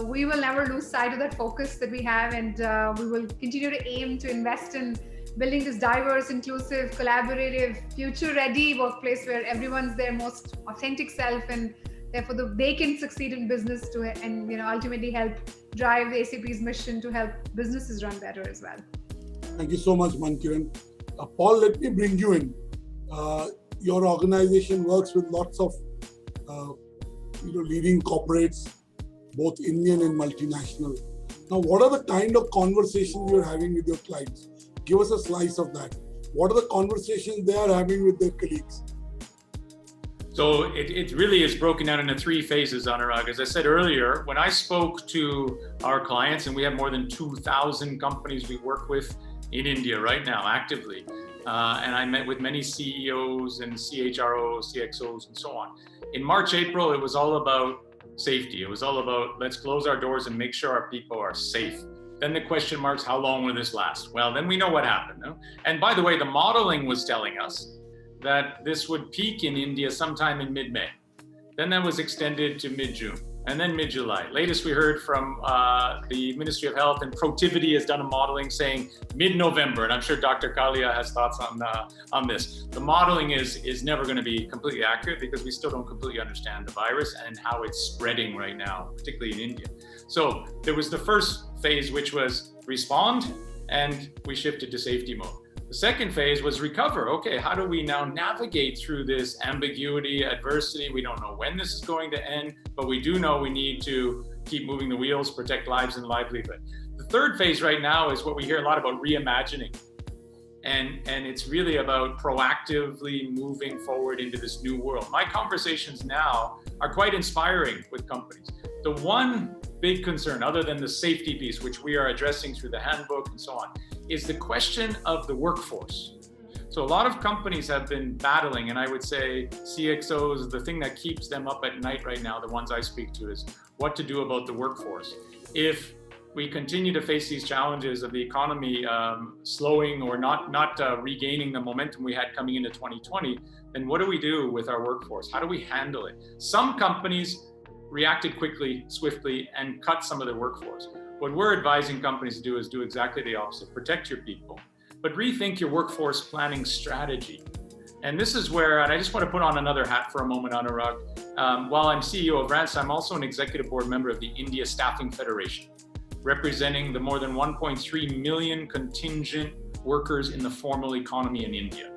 we will never lose sight of that focus that we have, and we will continue to aim to invest in building this diverse, inclusive, collaborative, future-ready workplace where everyone's their most authentic self, and therefore they can succeed in business and ultimately help drive the ACP's mission to help businesses run better as well. Thank you so much, Mankiran. Paul, let me bring you in. Your organization works with lots of leading corporates, both Indian and multinational. Now, what are the kind of conversations you're having with your clients? Give us a slice of that. What are the conversations they are having with their colleagues? So it really is broken down into 3 phases, Anurag. As I said earlier, when I spoke to our clients, and we have more than 2,000 companies we work with in India right now actively, and I met with many CEOs and CHROs, CXOs, and so on. In March, April, it was all about safety. It was all about, let's close our doors and make sure our people are safe. Then the question marks, how long will this last? Well, then we know what happened. No? And by the way, the modeling was telling us that this would peak in India sometime in mid-May. Then that was extended to mid-June, and then mid-July. Latest we heard from the Ministry of Health, and Protiviti has done a modeling saying mid-November, and I'm sure Dr. Kalia has thoughts on this. The modeling is never going to be completely accurate because we still don't completely understand the virus and how it's spreading right now, particularly in India. So there was the first phase, which was respond, and we shifted to safety mode. The second phase was recover. Okay, how do we now navigate through this ambiguity, adversity? We don't know when this is going to end, but we do know we need to keep moving the wheels, protect lives and livelihood. The third phase right now is what we hear a lot about, reimagining. And it's really about proactively moving forward into this new world. My conversations now are quite inspiring with companies. The one big concern, other than the safety piece, which we are addressing through the handbook and so on, is the question of the workforce. So a lot of companies have been battling, and I would say CXOs, the thing that keeps them up at night right now, the ones I speak to, is what to do about the workforce. If we continue to face these challenges of the economy slowing or not regaining the momentum we had coming into 2020, then what do we do with our workforce? How do we handle it? Some companies reacted quickly, swiftly, and cut some of their workforce. What we're advising companies to do is do exactly the opposite. Protect your people, but rethink your workforce planning strategy. And this is where, and I just want to put on another hat for a moment, Anurag. While I'm CEO of Randstad, I'm also an executive board member of the India Staffing Federation, representing the more than 1.3 million contingent workers in the formal economy in India.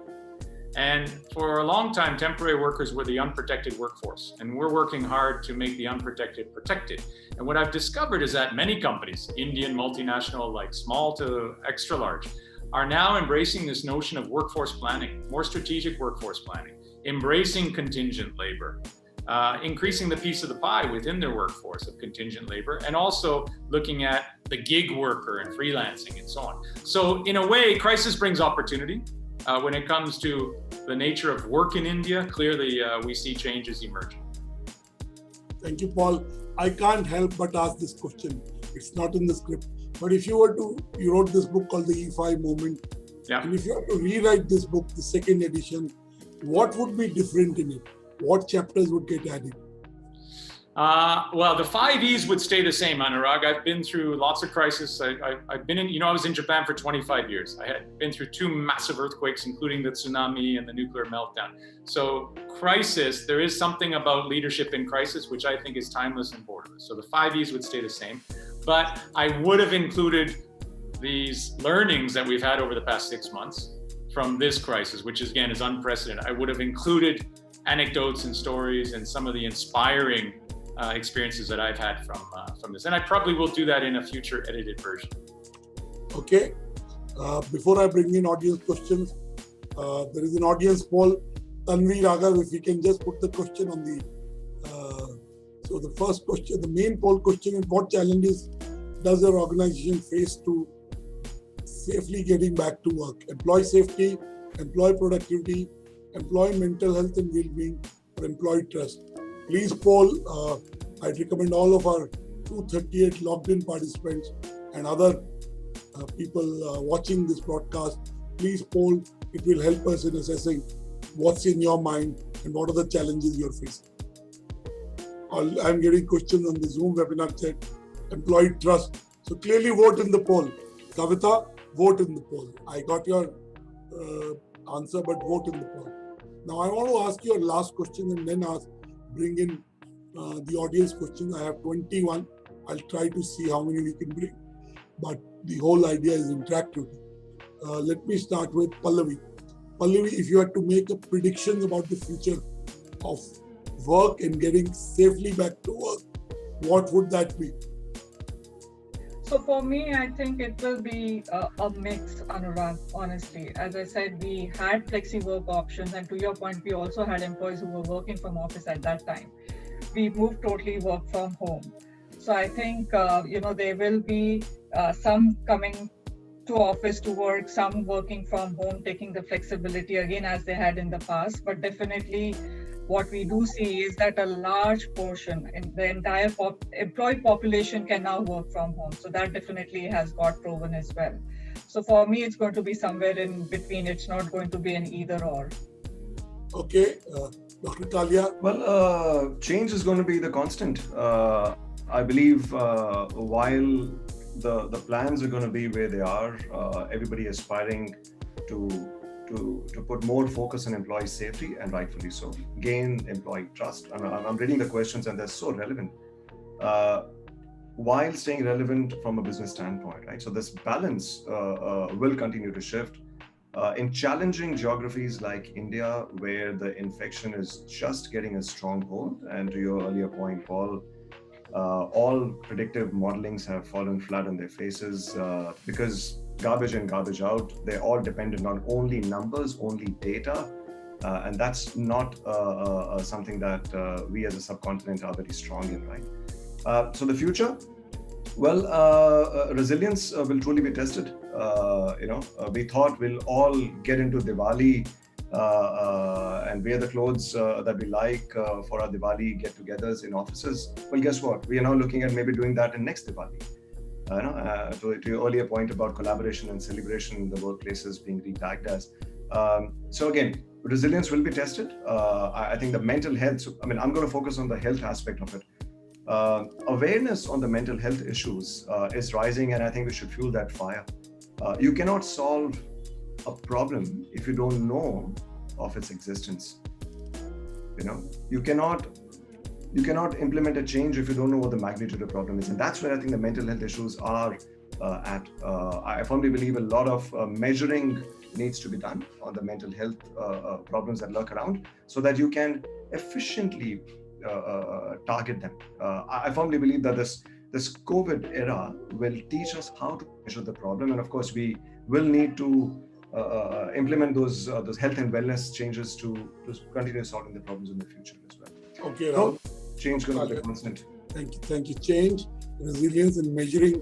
And for a long time, temporary workers were the unprotected workforce, and we're working hard to make the unprotected protected. And what I've discovered is that many companies, Indian, multinational, like small to extra large, are now embracing this notion of workforce planning, more strategic workforce planning, embracing contingent labor, increasing the piece of the pie within their workforce of contingent labor, and also looking at the gig worker and freelancing and so on. So in a way, crisis brings opportunity. When it comes to the nature of work in India, clearly we see changes emerging. Thank you, Paul. I can't help but ask this question. It's not in the script. But if you wrote this book called the E5 Movement, and if you were to rewrite this book, the second edition, what would be different in it? What chapters would get added? Well, the 5 E's would stay the same, Anurag. I've been through lots of crises. I've been in, I was in Japan for 25 years. I had been through 2 massive earthquakes, including the tsunami and the nuclear meltdown. So crisis, there is something about leadership in crisis, which I think is timeless and borderless. So the 5 E's would stay the same. But I would have included these learnings that we've had over the past 6 months from this crisis, which is, again, is unprecedented. I would have included anecdotes and stories and some of the inspiring experiences that I've had from this. And I probably will do that in a future edited version. Okay. Before I bring in audience questions, there is an audience poll. Tanvi Raghav, if you can just put the question on the, so the first question, the main poll question is, what challenges does your organization face to safely getting back to work? Employee safety, employee productivity, employee mental health and well-being, or employee trust? Please poll. I'd recommend all of our 238 logged in participants and other people watching this broadcast, please poll. It will help us in assessing what's in your mind and what are the challenges you're facing. I'm getting questions on the Zoom webinar chat. Employee trust. So clearly vote in the poll. Kavita, vote in the poll. I got your answer, but vote in the poll. Now I want to ask you a last question and then bring in the audience questions. I have 21. I'll try to see how many we can bring. But the whole idea is interactive. Let me start with Pallavi. Pallavi, if you had to make a prediction about the future of work and getting safely back to work, what would that be? So for me, I think it will be a mix, Anurag, honestly. As I said, we had flexi work options, and to your point, we also had employees who were working from office at that time. We moved totally work from home. So I think, there will be some coming to office to work, some working from home, taking the flexibility again as they had in the past. But definitely what we do see is that a large portion in the entire employee population can now work from home. So that definitely has got proven as well. So for me, it's going to be somewhere in between. It's not going to be an either or. Okay. Dr. Kalia? Well, change is going to be the constant. I believe while the plans are going to be where they are, everybody aspiring to put more focus on employee safety, and rightfully so. Gain employee trust. I'm reading the questions and they're so relevant. While staying relevant from a business standpoint, right? So this balance will continue to shift. In challenging geographies like India, where the infection is just getting a stronghold, and to your earlier point, Paul, all predictive modelings have fallen flat on their faces because garbage in, garbage out, they're all dependent on only numbers, only data, and that's not something that we as a subcontinent are very strong in, right? So the future, well, resilience will truly be tested. We thought we'll all get into Diwali and wear the clothes that we like for our Diwali get-togethers in offices. Well, guess what? We are now looking at maybe doing that in next Diwali. To your earlier point about collaboration and celebration in the workplaces being retagged as. So again, resilience will be tested. I think the mental health, I'm going to focus on the health aspect of it. Awareness on the mental health issues is rising, and I think we should fuel that fire. You cannot solve a problem if you don't know of its existence. You cannot implement a change if you don't know what the magnitude of the problem is, and that's where I think the mental health issues are at. I firmly believe a lot of measuring needs to be done on the mental health problems that lurk around, so that you can efficiently target them. I firmly believe that this COVID era will teach us how to measure the problem, and of course we will need to implement those health and wellness changes to continue solving the problems in the future as well. Okay, So, Rahul. change going to be constant. Thank you. Change, resilience, and measuring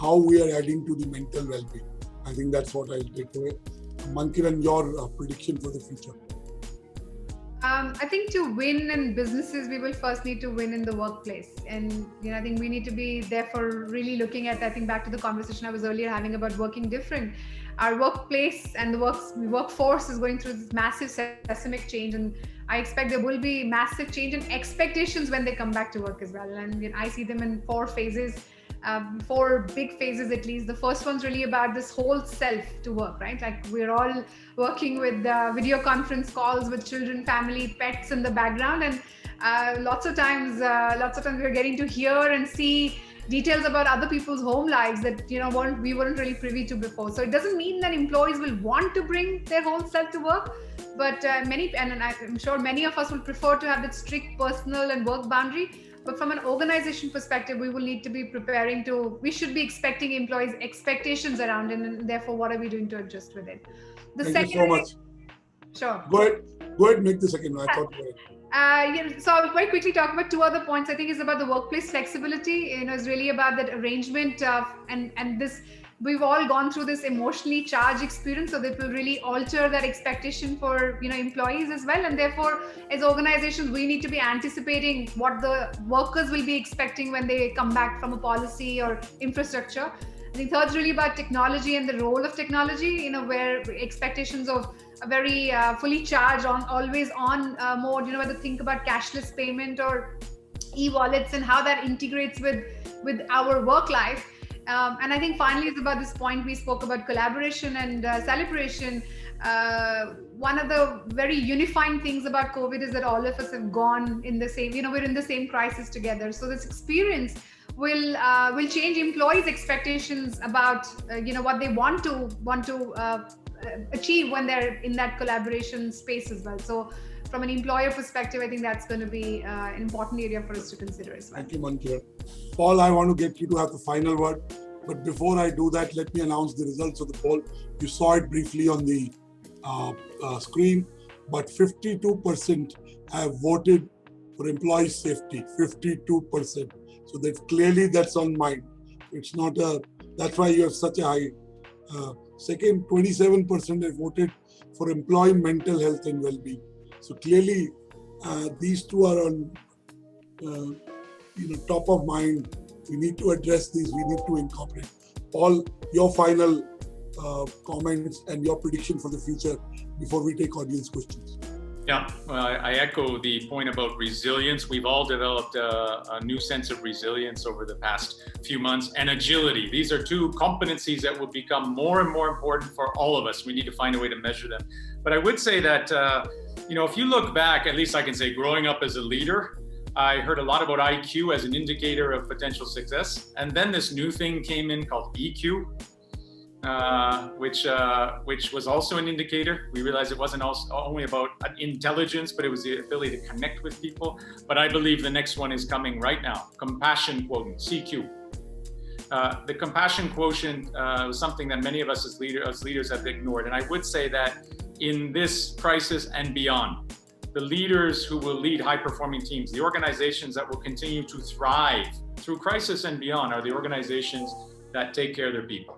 how we are adding to the mental well-being. I think that's what I'll take away. Mankiran, your prediction for the future. I think to win in businesses, we will first need to win in the workplace. And I think we need to be therefore really looking at, I think back to the conversation I was earlier having about working different. Our workplace and the workforce is going through this massive seismic change, and I expect there will be massive change in expectations when they come back to work as well. And I see them in 4 phases. 4 big phases at least. The first one's really about this whole self to work, right? Like we're all working with video conference calls with children, family, pets in the background, and lots of times we're getting to hear and see details about other people's home lives that we weren't really privy to before. So it doesn't mean that employees will want to bring their whole self to work, but I'm sure many of us will prefer to have that strict personal and work boundary. But from an organization perspective, we will need to be we should be expecting employees' expectations around it, and therefore, what are we doing to adjust with it? Thank you so much. Sure. Go ahead, make the second one. I thought you were. So I'll very quickly talk about 2 other points. I think is about the workplace flexibility. It's really about that arrangement and this. We've all gone through this emotionally charged experience, so that will really alter that expectation for employees as well. And therefore, as organizations, we need to be anticipating what the workers will be expecting when they come back from a policy or infrastructure. I think third's really about technology and the role of technology. Where expectations of a very fully charged, always on mode. Whether think about cashless payment or e-wallets and how that integrates with our work life. And I think finally it's about this point we spoke about collaboration and celebration. One of the very unifying things about COVID is that all of us have gone in the same, we're in the same crisis together. So this experience will change employees' expectations about what they want to achieve when they're in that collaboration space as well. So from an employer perspective, I think that's going to be an important area for us to consider as well. Thank you, Mankiran. Paul, I want to get you to have the final word. But before I do that, let me announce the results of the poll. You saw it briefly on the screen, but 52% have voted for employee safety, 52%. So that's on mind. It's not that's why you have such a high. Second, 27% have voted for employee mental health and well-being. So clearly, these 2 are on, top of mind. We need to address these. We need to incorporate. Paul, your final comments and your prediction for the future before we take audience questions. Yeah, I echo the point about resilience. We've all developed a new sense of resilience over the past few months, and agility. These are 2 competencies that will become more and more important for all of us. We need to find a way to measure them. But I would say that, if you look back, at least I can say growing up as a leader, I heard a lot about IQ as an indicator of potential success. And then this new thing came in called EQ, which was also an indicator. We realized it wasn't only about intelligence, but it was the ability to connect with people. But I believe the next one is coming right now, compassion quotient, CQ. The compassion quotient was something that many of us as leaders have ignored. And I would say that in this crisis and beyond, the leaders who will lead high-performing teams, the organizations that will continue to thrive through crisis and beyond are the organizations that take care of their people.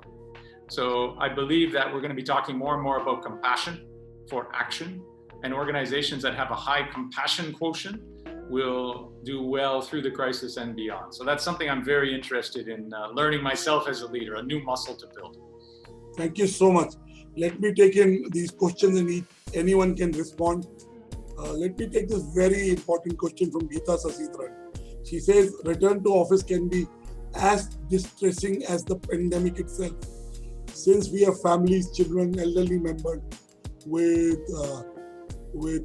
So I believe that we're going to be talking more and more about compassion for action, and organizations that have a high compassion quotient will do well through the crisis and beyond. So that's something I'm very interested in learning myself as a leader, a new muscle to build. Thank you so much. Let me take in these questions and anyone can respond. Let me take this very important question from Geeta Sasitran. She says, return to office can be as distressing as the pandemic itself. Since we have families, children, elderly members with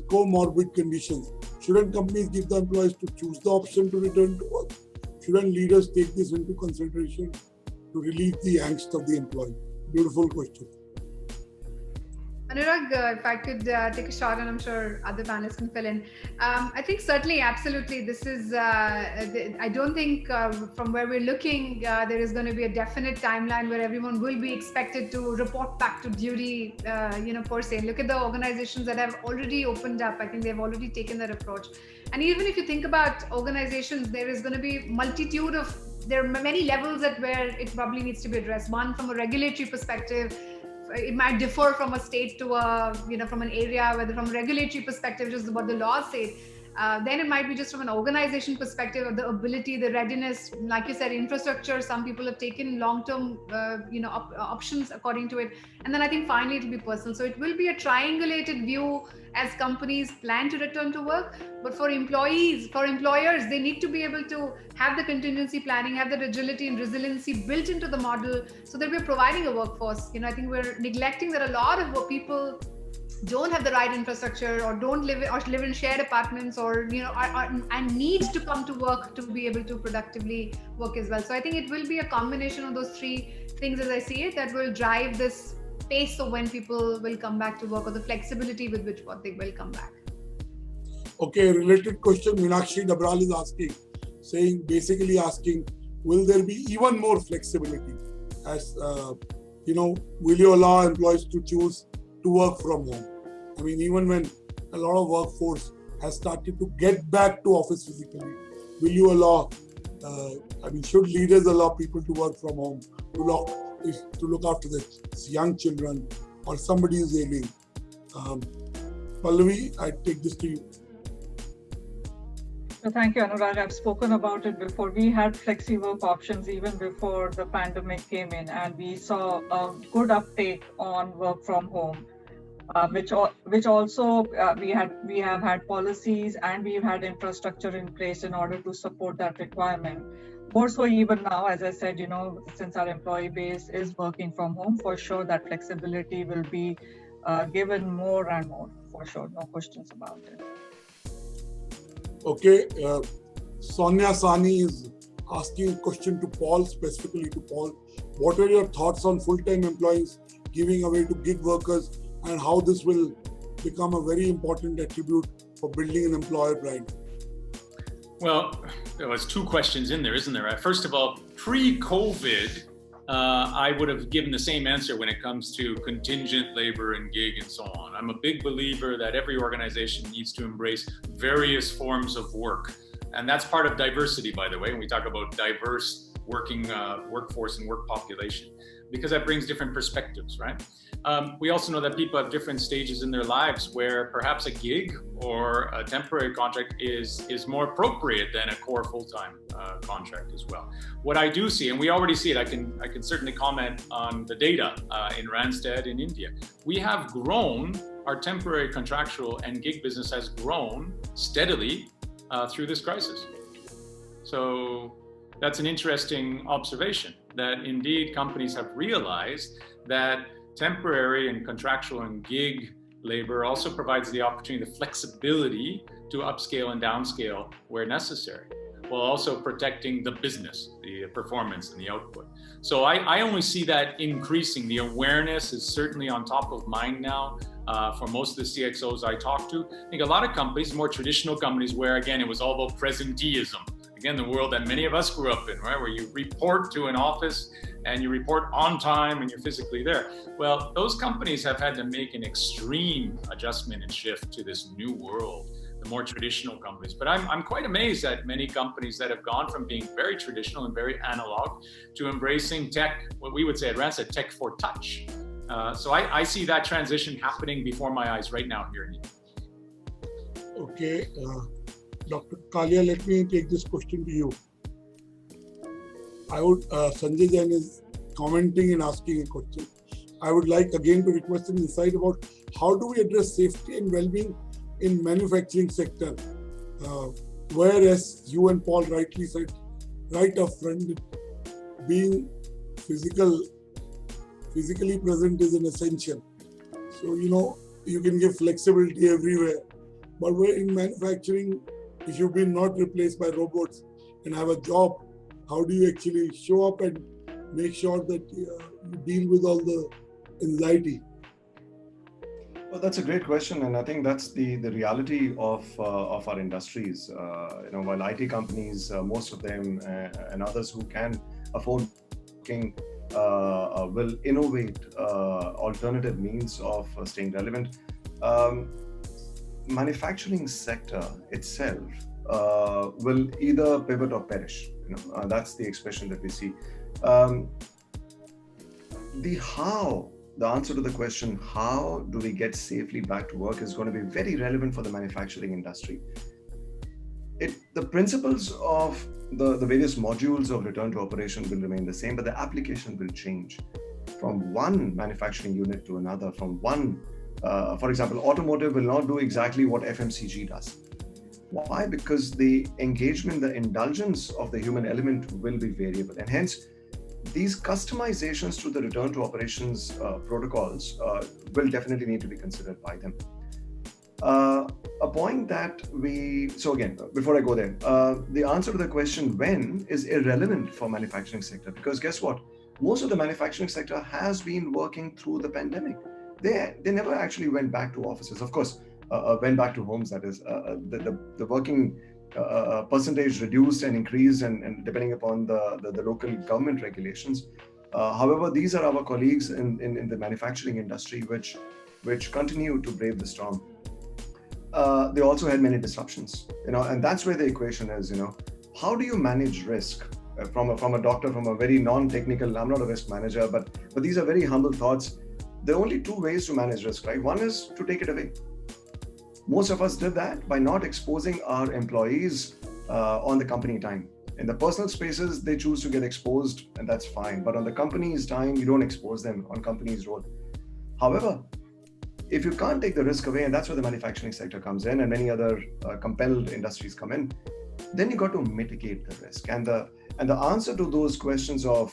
comorbid conditions. Shouldn't companies give the employees to choose the option to return to work? Shouldn't leaders take this into consideration to relieve the angst of the employee? Beautiful question. Anurag, if I could take a shot, and I'm sure other panelists can fill in. I think certainly, absolutely, this is, I don't think from where we're looking, there is going to be a definite timeline where everyone will be expected to report back to duty, per se. Look at the organizations that have already opened up. I think they've already taken that approach. And even if you think about organizations, there is going to be there are many levels at where it probably needs to be addressed. One, from a regulatory perspective, it might differ from a state to from an area, whether from a regulatory perspective, just what the law says. Then it might be just from an organization perspective of the ability, the readiness, like you said, infrastructure. Some people have taken long-term, options according to it. And then I think finally it will be personal. So it will be a triangulated view as companies plan to return to work. But for employers, they need to be able to have the contingency planning, have the agility and resiliency built into the model so that we're providing a workforce. I think we're neglecting that a lot of people don't have the right infrastructure or live in shared apartments and need to come to work to be able to productively work as well. So I think it will be a combination of those three things as I see it that will drive this pace of when people will come back to work or the flexibility with which they will come back. Okay, related question Meenakshi Dabral is basically asking, will there be even more flexibility as, will you allow employees to choose to work from home? I mean, even when a lot of workforce has started to get back to office physically, will you allow, should leaders allow people to work from home, to look after their young children or somebody who's ailing? Pallavi, I take this to you. So thank you, Anurag. I've spoken about it before. We had flexi work options even before the pandemic came in, and we saw a good uptake on work from home. Which also we have had policies and we've had infrastructure in place in order to support that requirement. More so even now, as I said, since our employee base is working from home, for sure that flexibility will be given more and more, for sure, no questions about it. Okay, Sonia Sani is asking a question to Paul, specifically to Paul. What are your thoughts on full-time employees giving away to gig workers, and how this will become a very important attribute for building an employer brand? Well, there was two questions in there, isn't there? First of all, pre-COVID, I would have given the same answer when it comes to contingent labor and gig and so on. I'm a big believer that every organization needs to embrace various forms of work. And that's part of diversity, by the way, when we talk about diverse working workforce and work population, because that brings different perspectives, right? We also know that people have different stages in their lives where perhaps a gig or a temporary contract is more appropriate than a core full-time contract as well. What I do see, and we already see it, I can certainly comment on the data in Randstad in India. We have grown, our temporary contractual and gig business has grown steadily through this crisis. So that's an interesting observation, that indeed companies have realized that temporary and contractual and gig labor also provides the opportunity, the flexibility to upscale and downscale where necessary, while also protecting the business, the performance and the output. So I only see that increasing. The awareness is certainly on top of mind now for most of the CXOs I talk to. I think a lot of companies, more traditional companies, where again, it was all about presenteeism. Again, the world that many of us grew up in, right? Where you report to an office and you report on time and you're physically there. Well, those companies have had to make an extreme adjustment and shift to this new world, the more traditional companies. But I'm quite amazed at many companies that have gone from being very traditional and very analog to embracing tech, what we would say at Randstad, tech for touch. So I see that transition happening before my eyes right now here in India. Okay. Dr. Kalia, let me take this question to you. Sanjay Jain is commenting and asking a question. I would like again to request an insight about how do we address safety and well-being in manufacturing sector, whereas you and Paul rightly said right up front, being physically present is an essential. So, you can give flexibility everywhere. But we're in manufacturing, if you've been not replaced by robots and have a job, how do you actually show up and make sure that you deal with all the anxiety? Well, that's a great question, and I think that's the reality of our industries. While IT companies, most of them, and others who can afford working, will innovate alternative means of staying relevant. Manufacturing sector itself will either pivot or perish. That's the expression that we see. The answer to the question, how do we get safely back to work, is going to be very relevant for the manufacturing industry. The principles of the various modules of return to operation will remain the same, but the application will change from one manufacturing unit to another, from one, for example, automotive will not do exactly what FMCG does. Why? Because the engagement, the indulgence of the human element will be variable, and hence these customizations to the return to operations protocols will definitely need to be considered by them. A point that so again, before I go there, the answer to the question when is irrelevant for manufacturing sector, because guess what? Most of the manufacturing sector has been working through the pandemic. They never actually went back to offices. Of course, went back to homes, that is. The working percentage reduced and increased and depending upon the local government regulations. However, these are our colleagues in the manufacturing industry which continue to brave the storm. They also had many disruptions, and that's where the equation is, how do you manage risk from a doctor, from a very non-technical, I'm not a risk manager, but these are very humble thoughts. There are only two ways to manage risk, right? One is to take it away. Most of us did that by not exposing our employees on the company time. In the personal spaces, they choose to get exposed, and that's fine. But on the company's time, you don't expose them on company's role. However, if you can't take the risk away, and that's where the manufacturing sector comes in and many other compelled industries come in, then you got to mitigate the risk. And the answer to those questions of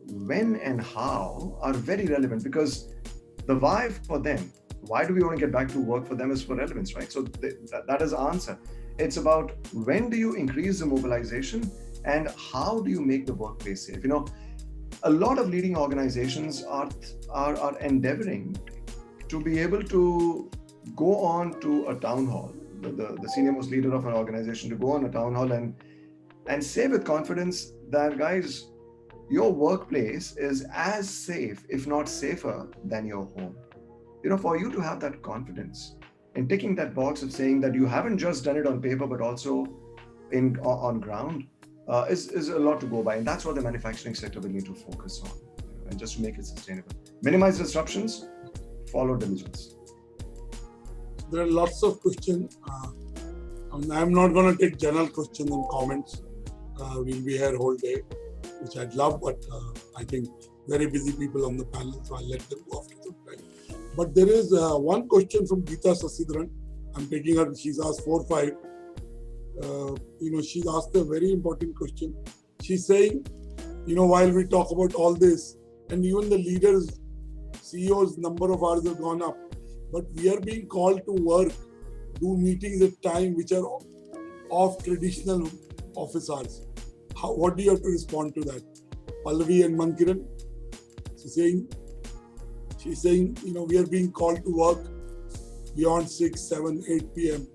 when and how are very relevant, because the why for them, why do we want to get back to work for them, is for relevance, right? So that is the answer. It's about when do you increase the mobilization and how do you make the workplace safe? A lot of leading organizations are endeavoring to be able to go on to a town hall, the senior most leader of an organization to go on a town hall and say with confidence that, guys, your workplace is as safe, if not safer, than your home. For you to have that confidence in ticking that box of saying that you haven't just done it on paper, but also on ground, is a lot to go by. And that's what the manufacturing sector will need to focus on, and just to make it sustainable. Minimize disruptions, follow diligence. There are lots of questions. I'm not going to take general questions and comments. We'll be here whole day, which I'd love, but I think very busy people on the panel, so I'll let them go after some time. But there is one question from Geeta Sasidharan. I'm taking her, she's asked 4 or 5. She's asked a very important question. She's saying, while we talk about all this, and even the leaders, CEOs, number of hours have gone up, but we are being called to work, do meetings at time which are off traditional office hours. What do you have to respond to that? Pallavi and Mankiran, she's saying, we are being called to work beyond 6, 7, 8 p.m.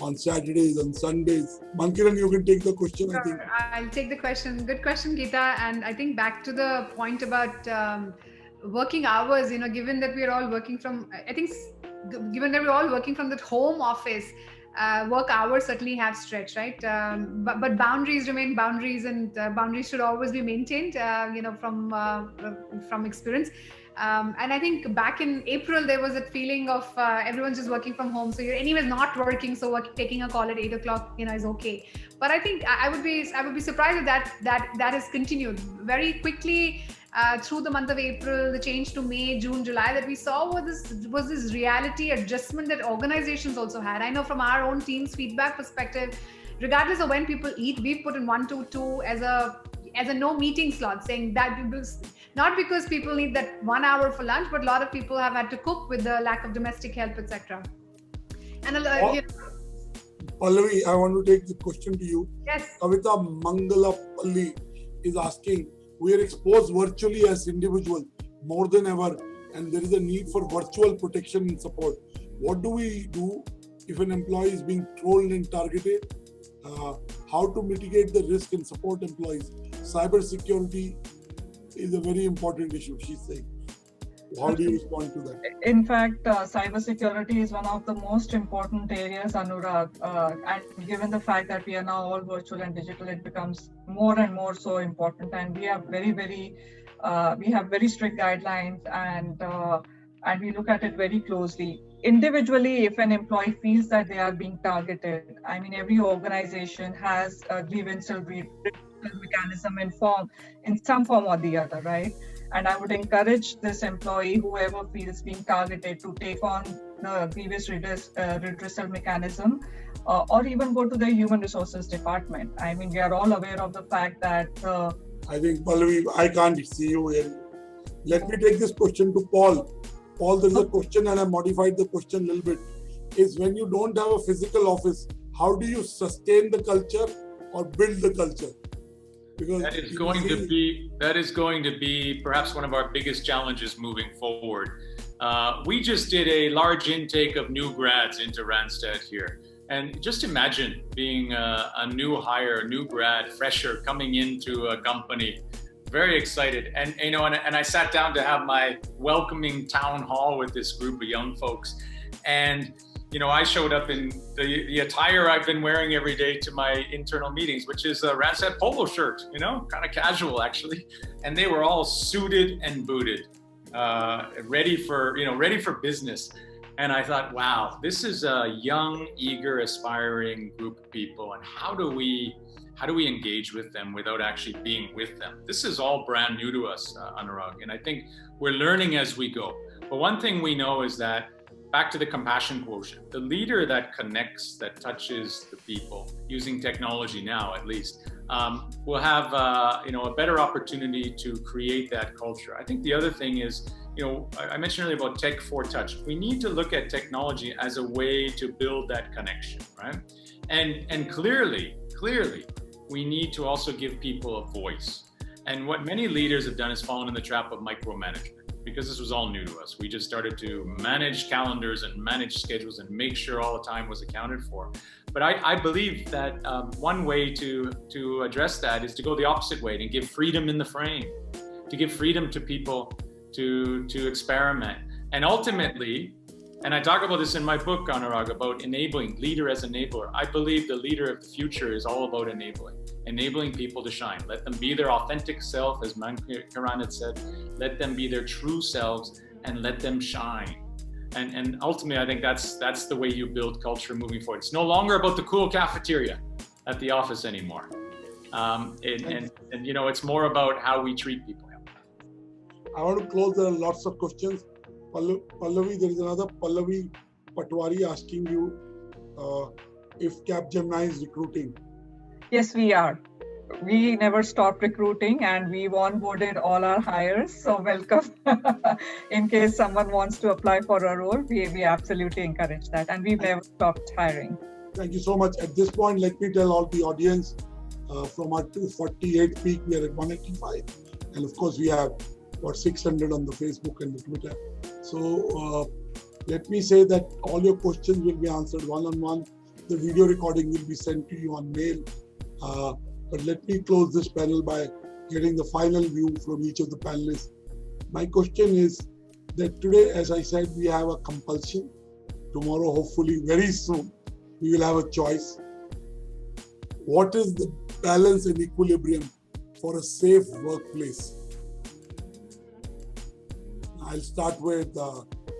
on Saturdays and Sundays. Mankiran, you can take the question, Sure, I think. I'll take the question. Good question, Geeta. And I think back to the point about working hours, given that we're all working from, given that we're all working from that home office, work hours certainly have stretched, right? But boundaries remain boundaries, and boundaries should always be maintained, from experience. And I think back in April, there was that feeling of everyone's just working from home. So you're anyways not working. So taking a call at 8 o'clock, is okay. But I think I would be surprised if that has continued very quickly. Through the month of April, the change to May, June, July that we saw was this reality adjustment that organizations also had. I know from our own team's feedback perspective, regardless of when people eat, we've put in 1 to 2 as as a no meeting slot, saying that not because people need that 1 hour for lunch, but a lot of people have had to cook with the lack of domestic help, etc. And Pallavi, I want to take the question to you. Yes. Kavita Mangalapalli is asking, we are exposed virtually as individuals more than ever, and there is a need for virtual protection and support. What do we do if an employee is being trolled and targeted? How to mitigate the risk and support employees? Cybersecurity is a very important issue, she's saying. How do you respond to that? In fact, cybersecurity is one of the most important areas, Anurag. And given the fact that we are now all virtual and digital, it becomes more and more so important. And we have we have very strict guidelines, and we look at it very closely. Individually, if an employee feels that they are being targeted, I mean, every organization has a grievance mechanism in some form or the other, right? And I would encourage this employee, whoever feels being targeted, to take on the grievance redressal mechanism, or even go to the human resources department. I mean, we are all aware of the fact that. I think, Pallavi, I can't see you here. Let me take this question to Paul. Paul, there's a question, and I modified the question a little bit. Is when you don't have a physical office, how do you sustain the culture or build the culture? Because that is going to be perhaps one of our biggest challenges moving forward. We just did a large intake of new grads into Randstad here. And just imagine being a new hire, a new grad, fresher coming into a company, very excited. And I sat down to have my welcoming town hall with this group of young folks. And I showed up in the attire I've been wearing every day to my internal meetings, which is a Randstad polo shirt, kind of casual actually. And they were all suited and booted, ready for business. And I thought, wow, this is a young, eager, aspiring group of people. And how do we engage with them without actually being with them? This is all brand new to us, Anurag. And I think we're learning as we go. But one thing we know is that, back to the compassion quotient, the leader that connects, that touches the people, using technology now at least, will have a better opportunity to create that culture. I think the other thing is, I mentioned earlier about tech for touch. We need to look at technology as a way to build that connection, right? And clearly, we need to also give people a voice. And what many leaders have done is fallen in the trap of micromanagement, because this was all new to us. We just started to manage calendars and manage schedules and make sure all the time was accounted for. But I believe that one way to address that is to go the opposite way, to give freedom in the frame, to give freedom to people to experiment. And ultimately, and I talk about this in my book, Anurag, about enabling, leader as enabler. I believe the leader of the future is all about enabling people to shine. Let them be their authentic self, as Mankiran had said. Let them be their true selves and let them shine. And ultimately, I think that's the way you build culture moving forward. It's no longer about the cool cafeteria at the office anymore. It's more about how we treat people. I want to close. There are lots of questions. Pallavi, there is another Pallavi Patwari asking you if Capgemini is recruiting. Yes, we are. We never stopped recruiting, and we've onboarded all our hires. So welcome. In case someone wants to apply for a role, we absolutely encourage that. And we've never stopped hiring. Thank you so much. At this point, let me tell all the audience, from our 248 peak, we are at 185. And of course, we have about 600 on the Facebook and the Twitter. So let me say that all your questions will be answered one-on-one. The video recording will be sent to you on mail. But let me close this panel by getting the final view from each of the panelists. My question is that today, as I said, we have a compulsion. Tomorrow, hopefully very soon, we will have a choice. What is the balance and equilibrium for a safe workplace? I'll start with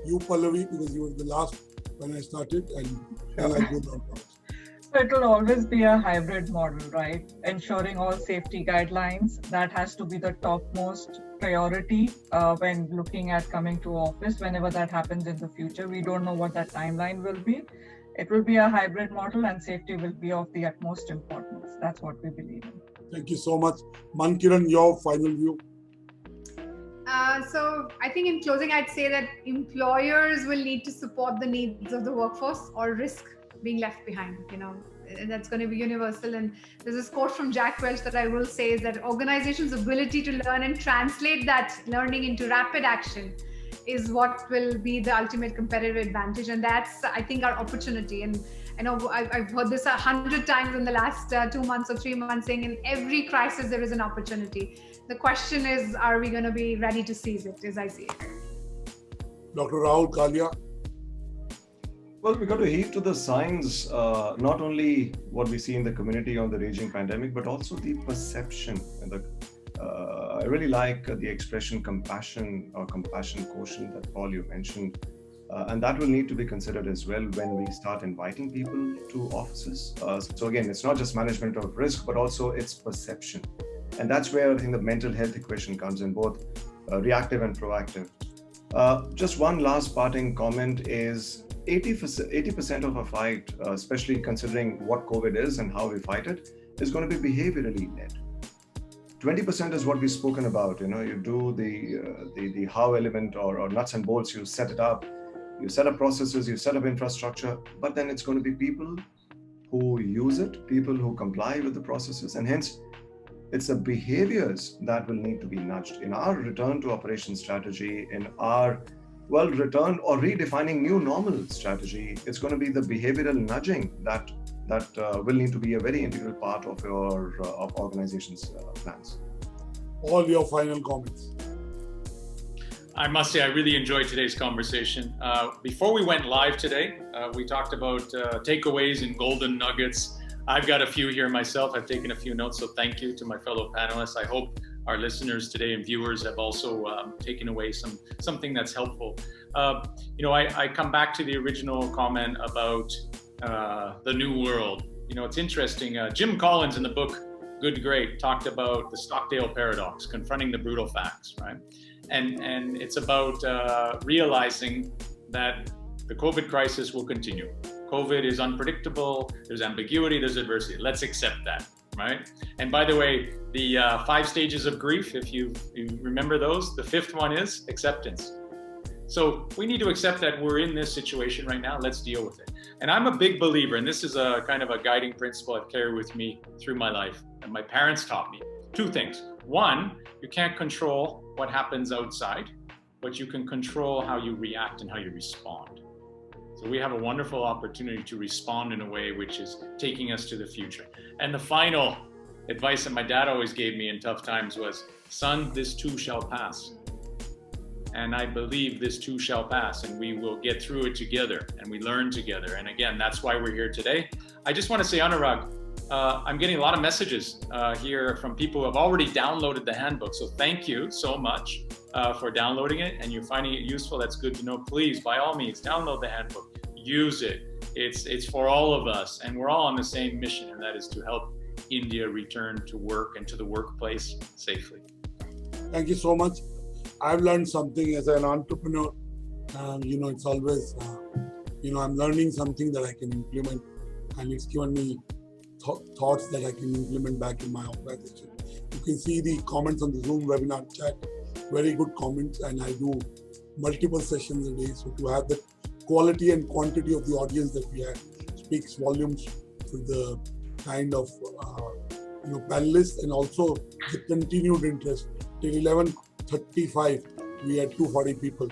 you, Pallavi, because you were the last when I started, and then I'll go down. So it will always be a hybrid model, right? Ensuring all safety guidelines, that has to be the topmost priority when looking at coming to office. Whenever that happens in the future, we don't know what that timeline will be. It will be a hybrid model, and safety will be of the utmost importance. That's what we believe in. Thank you so much. Mankiran, your final view? So I think in closing, I'd say that employers will need to support the needs of the workforce or risk being left behind. And that's going to be universal. And there's this quote from Jack Welch that I will say is that organizations' ability to learn and translate that learning into rapid action is what will be the ultimate competitive advantage. And that's, I think, our opportunity. And I know I've heard this 100 times in the last 2 months or 3 months, saying in every crisis there is an opportunity. The question is, are we going to be ready to seize it, as I see it? Dr. Rahul, Kalia? Well, we got to heed to the signs, not only what we see in the community on the raging pandemic, but also the perception. And I really like the expression compassion or compassion quotient that Paul, you mentioned. And that will need to be considered as well when we start inviting people to offices. So again, it's not just management of risk, but also its perception. And that's where I think the mental health equation comes in, both reactive and proactive. Just one last parting comment is 80% of our fight, especially considering what COVID is and how we fight it, is going to be behaviorally led. 20% is what we've spoken about. You do the how element or nuts and bolts, you set it up, you set up processes, you set up infrastructure, but then it's going to be people who use it, people who comply with the processes, and hence it's the behaviors that will need to be nudged. In our return to operations strategy, in our return or redefining new normal strategy, it's going to be the behavioral nudging that will need to be a very integral part of your organization's plans. All your final comments. I must say, I really enjoyed today's conversation. Before we went live today, we talked about takeaways and golden nuggets. I've got a few here myself. I've taken a few notes, so thank you to my fellow panelists. I hope our listeners today and viewers have also taken away something that's helpful. I come back to the original comment about the new world. It's interesting. Jim Collins in the book Good to Great talked about the Stockdale paradox, confronting the brutal facts, right? And it's about realizing that the COVID crisis will continue. COVID is unpredictable, there's ambiguity, there's adversity. Let's accept that, right? And by the way, the 5 stages of grief, if you remember those, the 5th one is acceptance. So we need to accept that we're in this situation right now, let's deal with it. And I'm a big believer, and this is a kind of a guiding principle I've carried with me through my life, and my parents taught me 2 things. 1, you can't control what happens outside, but you can control how you react and how you respond. So we have a wonderful opportunity to respond in a way which is taking us to the future. And the final advice that my dad always gave me in tough times was, son, this too shall pass. And I believe this too shall pass, and we will get through it together, and we learn together. And again, that's why we're here today. I just want to say, Anurag, I'm getting a lot of messages here from people who have already downloaded the handbook. So thank you so much for downloading it, and you're finding it useful. That's good to know. Please, by all means, download the handbook, use it. It's for all of us, and we're all on the same mission, and that is to help India return to work and to the workplace safely. Thank you so much. I've learned something as an entrepreneur. It's always, I'm learning something that I can implement, and it's given me thoughts that I can implement back in my organization. You can see the comments on the Zoom webinar chat, very good comments, and I do multiple sessions a day. So to have the quality and quantity of the audience that we have speaks volumes to the kind of panelists, and also the continued interest. Till 11:35, we had 240 people.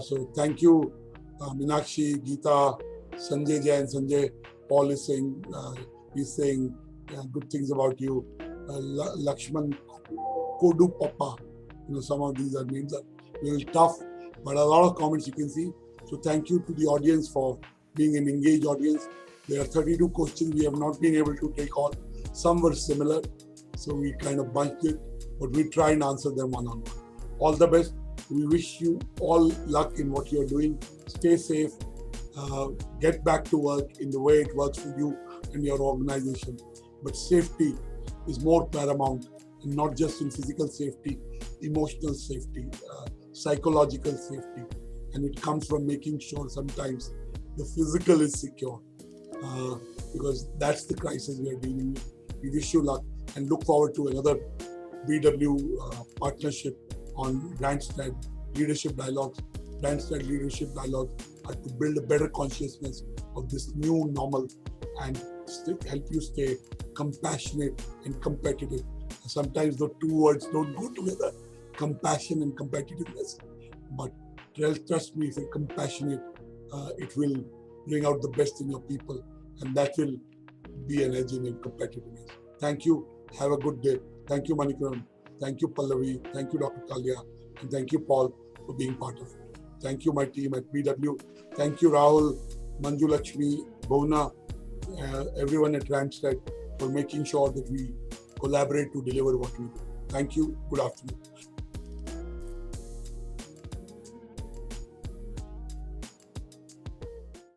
So thank you, Meenakshi, Geeta, Sanjay Jain. Sanjay, Paul is saying, he's saying good things about you. Lakshman Kodu Papa. Some of these names are a little tough, but a lot of comments you can see. So thank you to the audience for being an engaged audience. There are 32 questions we have not been able to take all. Some were similar, so we kind of bunched it, but we try and answer them one-on-one. All the best. We wish you all luck in what you're doing. Stay safe. Get back to work in the way it works for you and your organization. But safety is more paramount, and not just in physical safety, emotional safety, psychological safety. And it comes from making sure sometimes the physical is secure, because that's the crisis we are dealing with. We wish you luck. and look forward to another BW partnership on Randstad Leadership Dialogues. Randstad Leadership Dialogues are to build a better consciousness of this new normal and help you stay compassionate and competitive. Sometimes the two words don't go together, compassion and competitiveness. But trust me, if you're compassionate, it will bring out the best in your people, and that will be an edge in your competitiveness. Thank you. Have a good day. Thank you, Mankiran. Thank you, Pallavi. Thank you, Dr. Kalia. And thank you, Paul, for being part of it. Thank you, my team at BW. Thank you, Rahul, Manju Lakshmi, Bhuvna, everyone at Randstad for making sure that we collaborate to deliver what we do. Thank you. Good afternoon.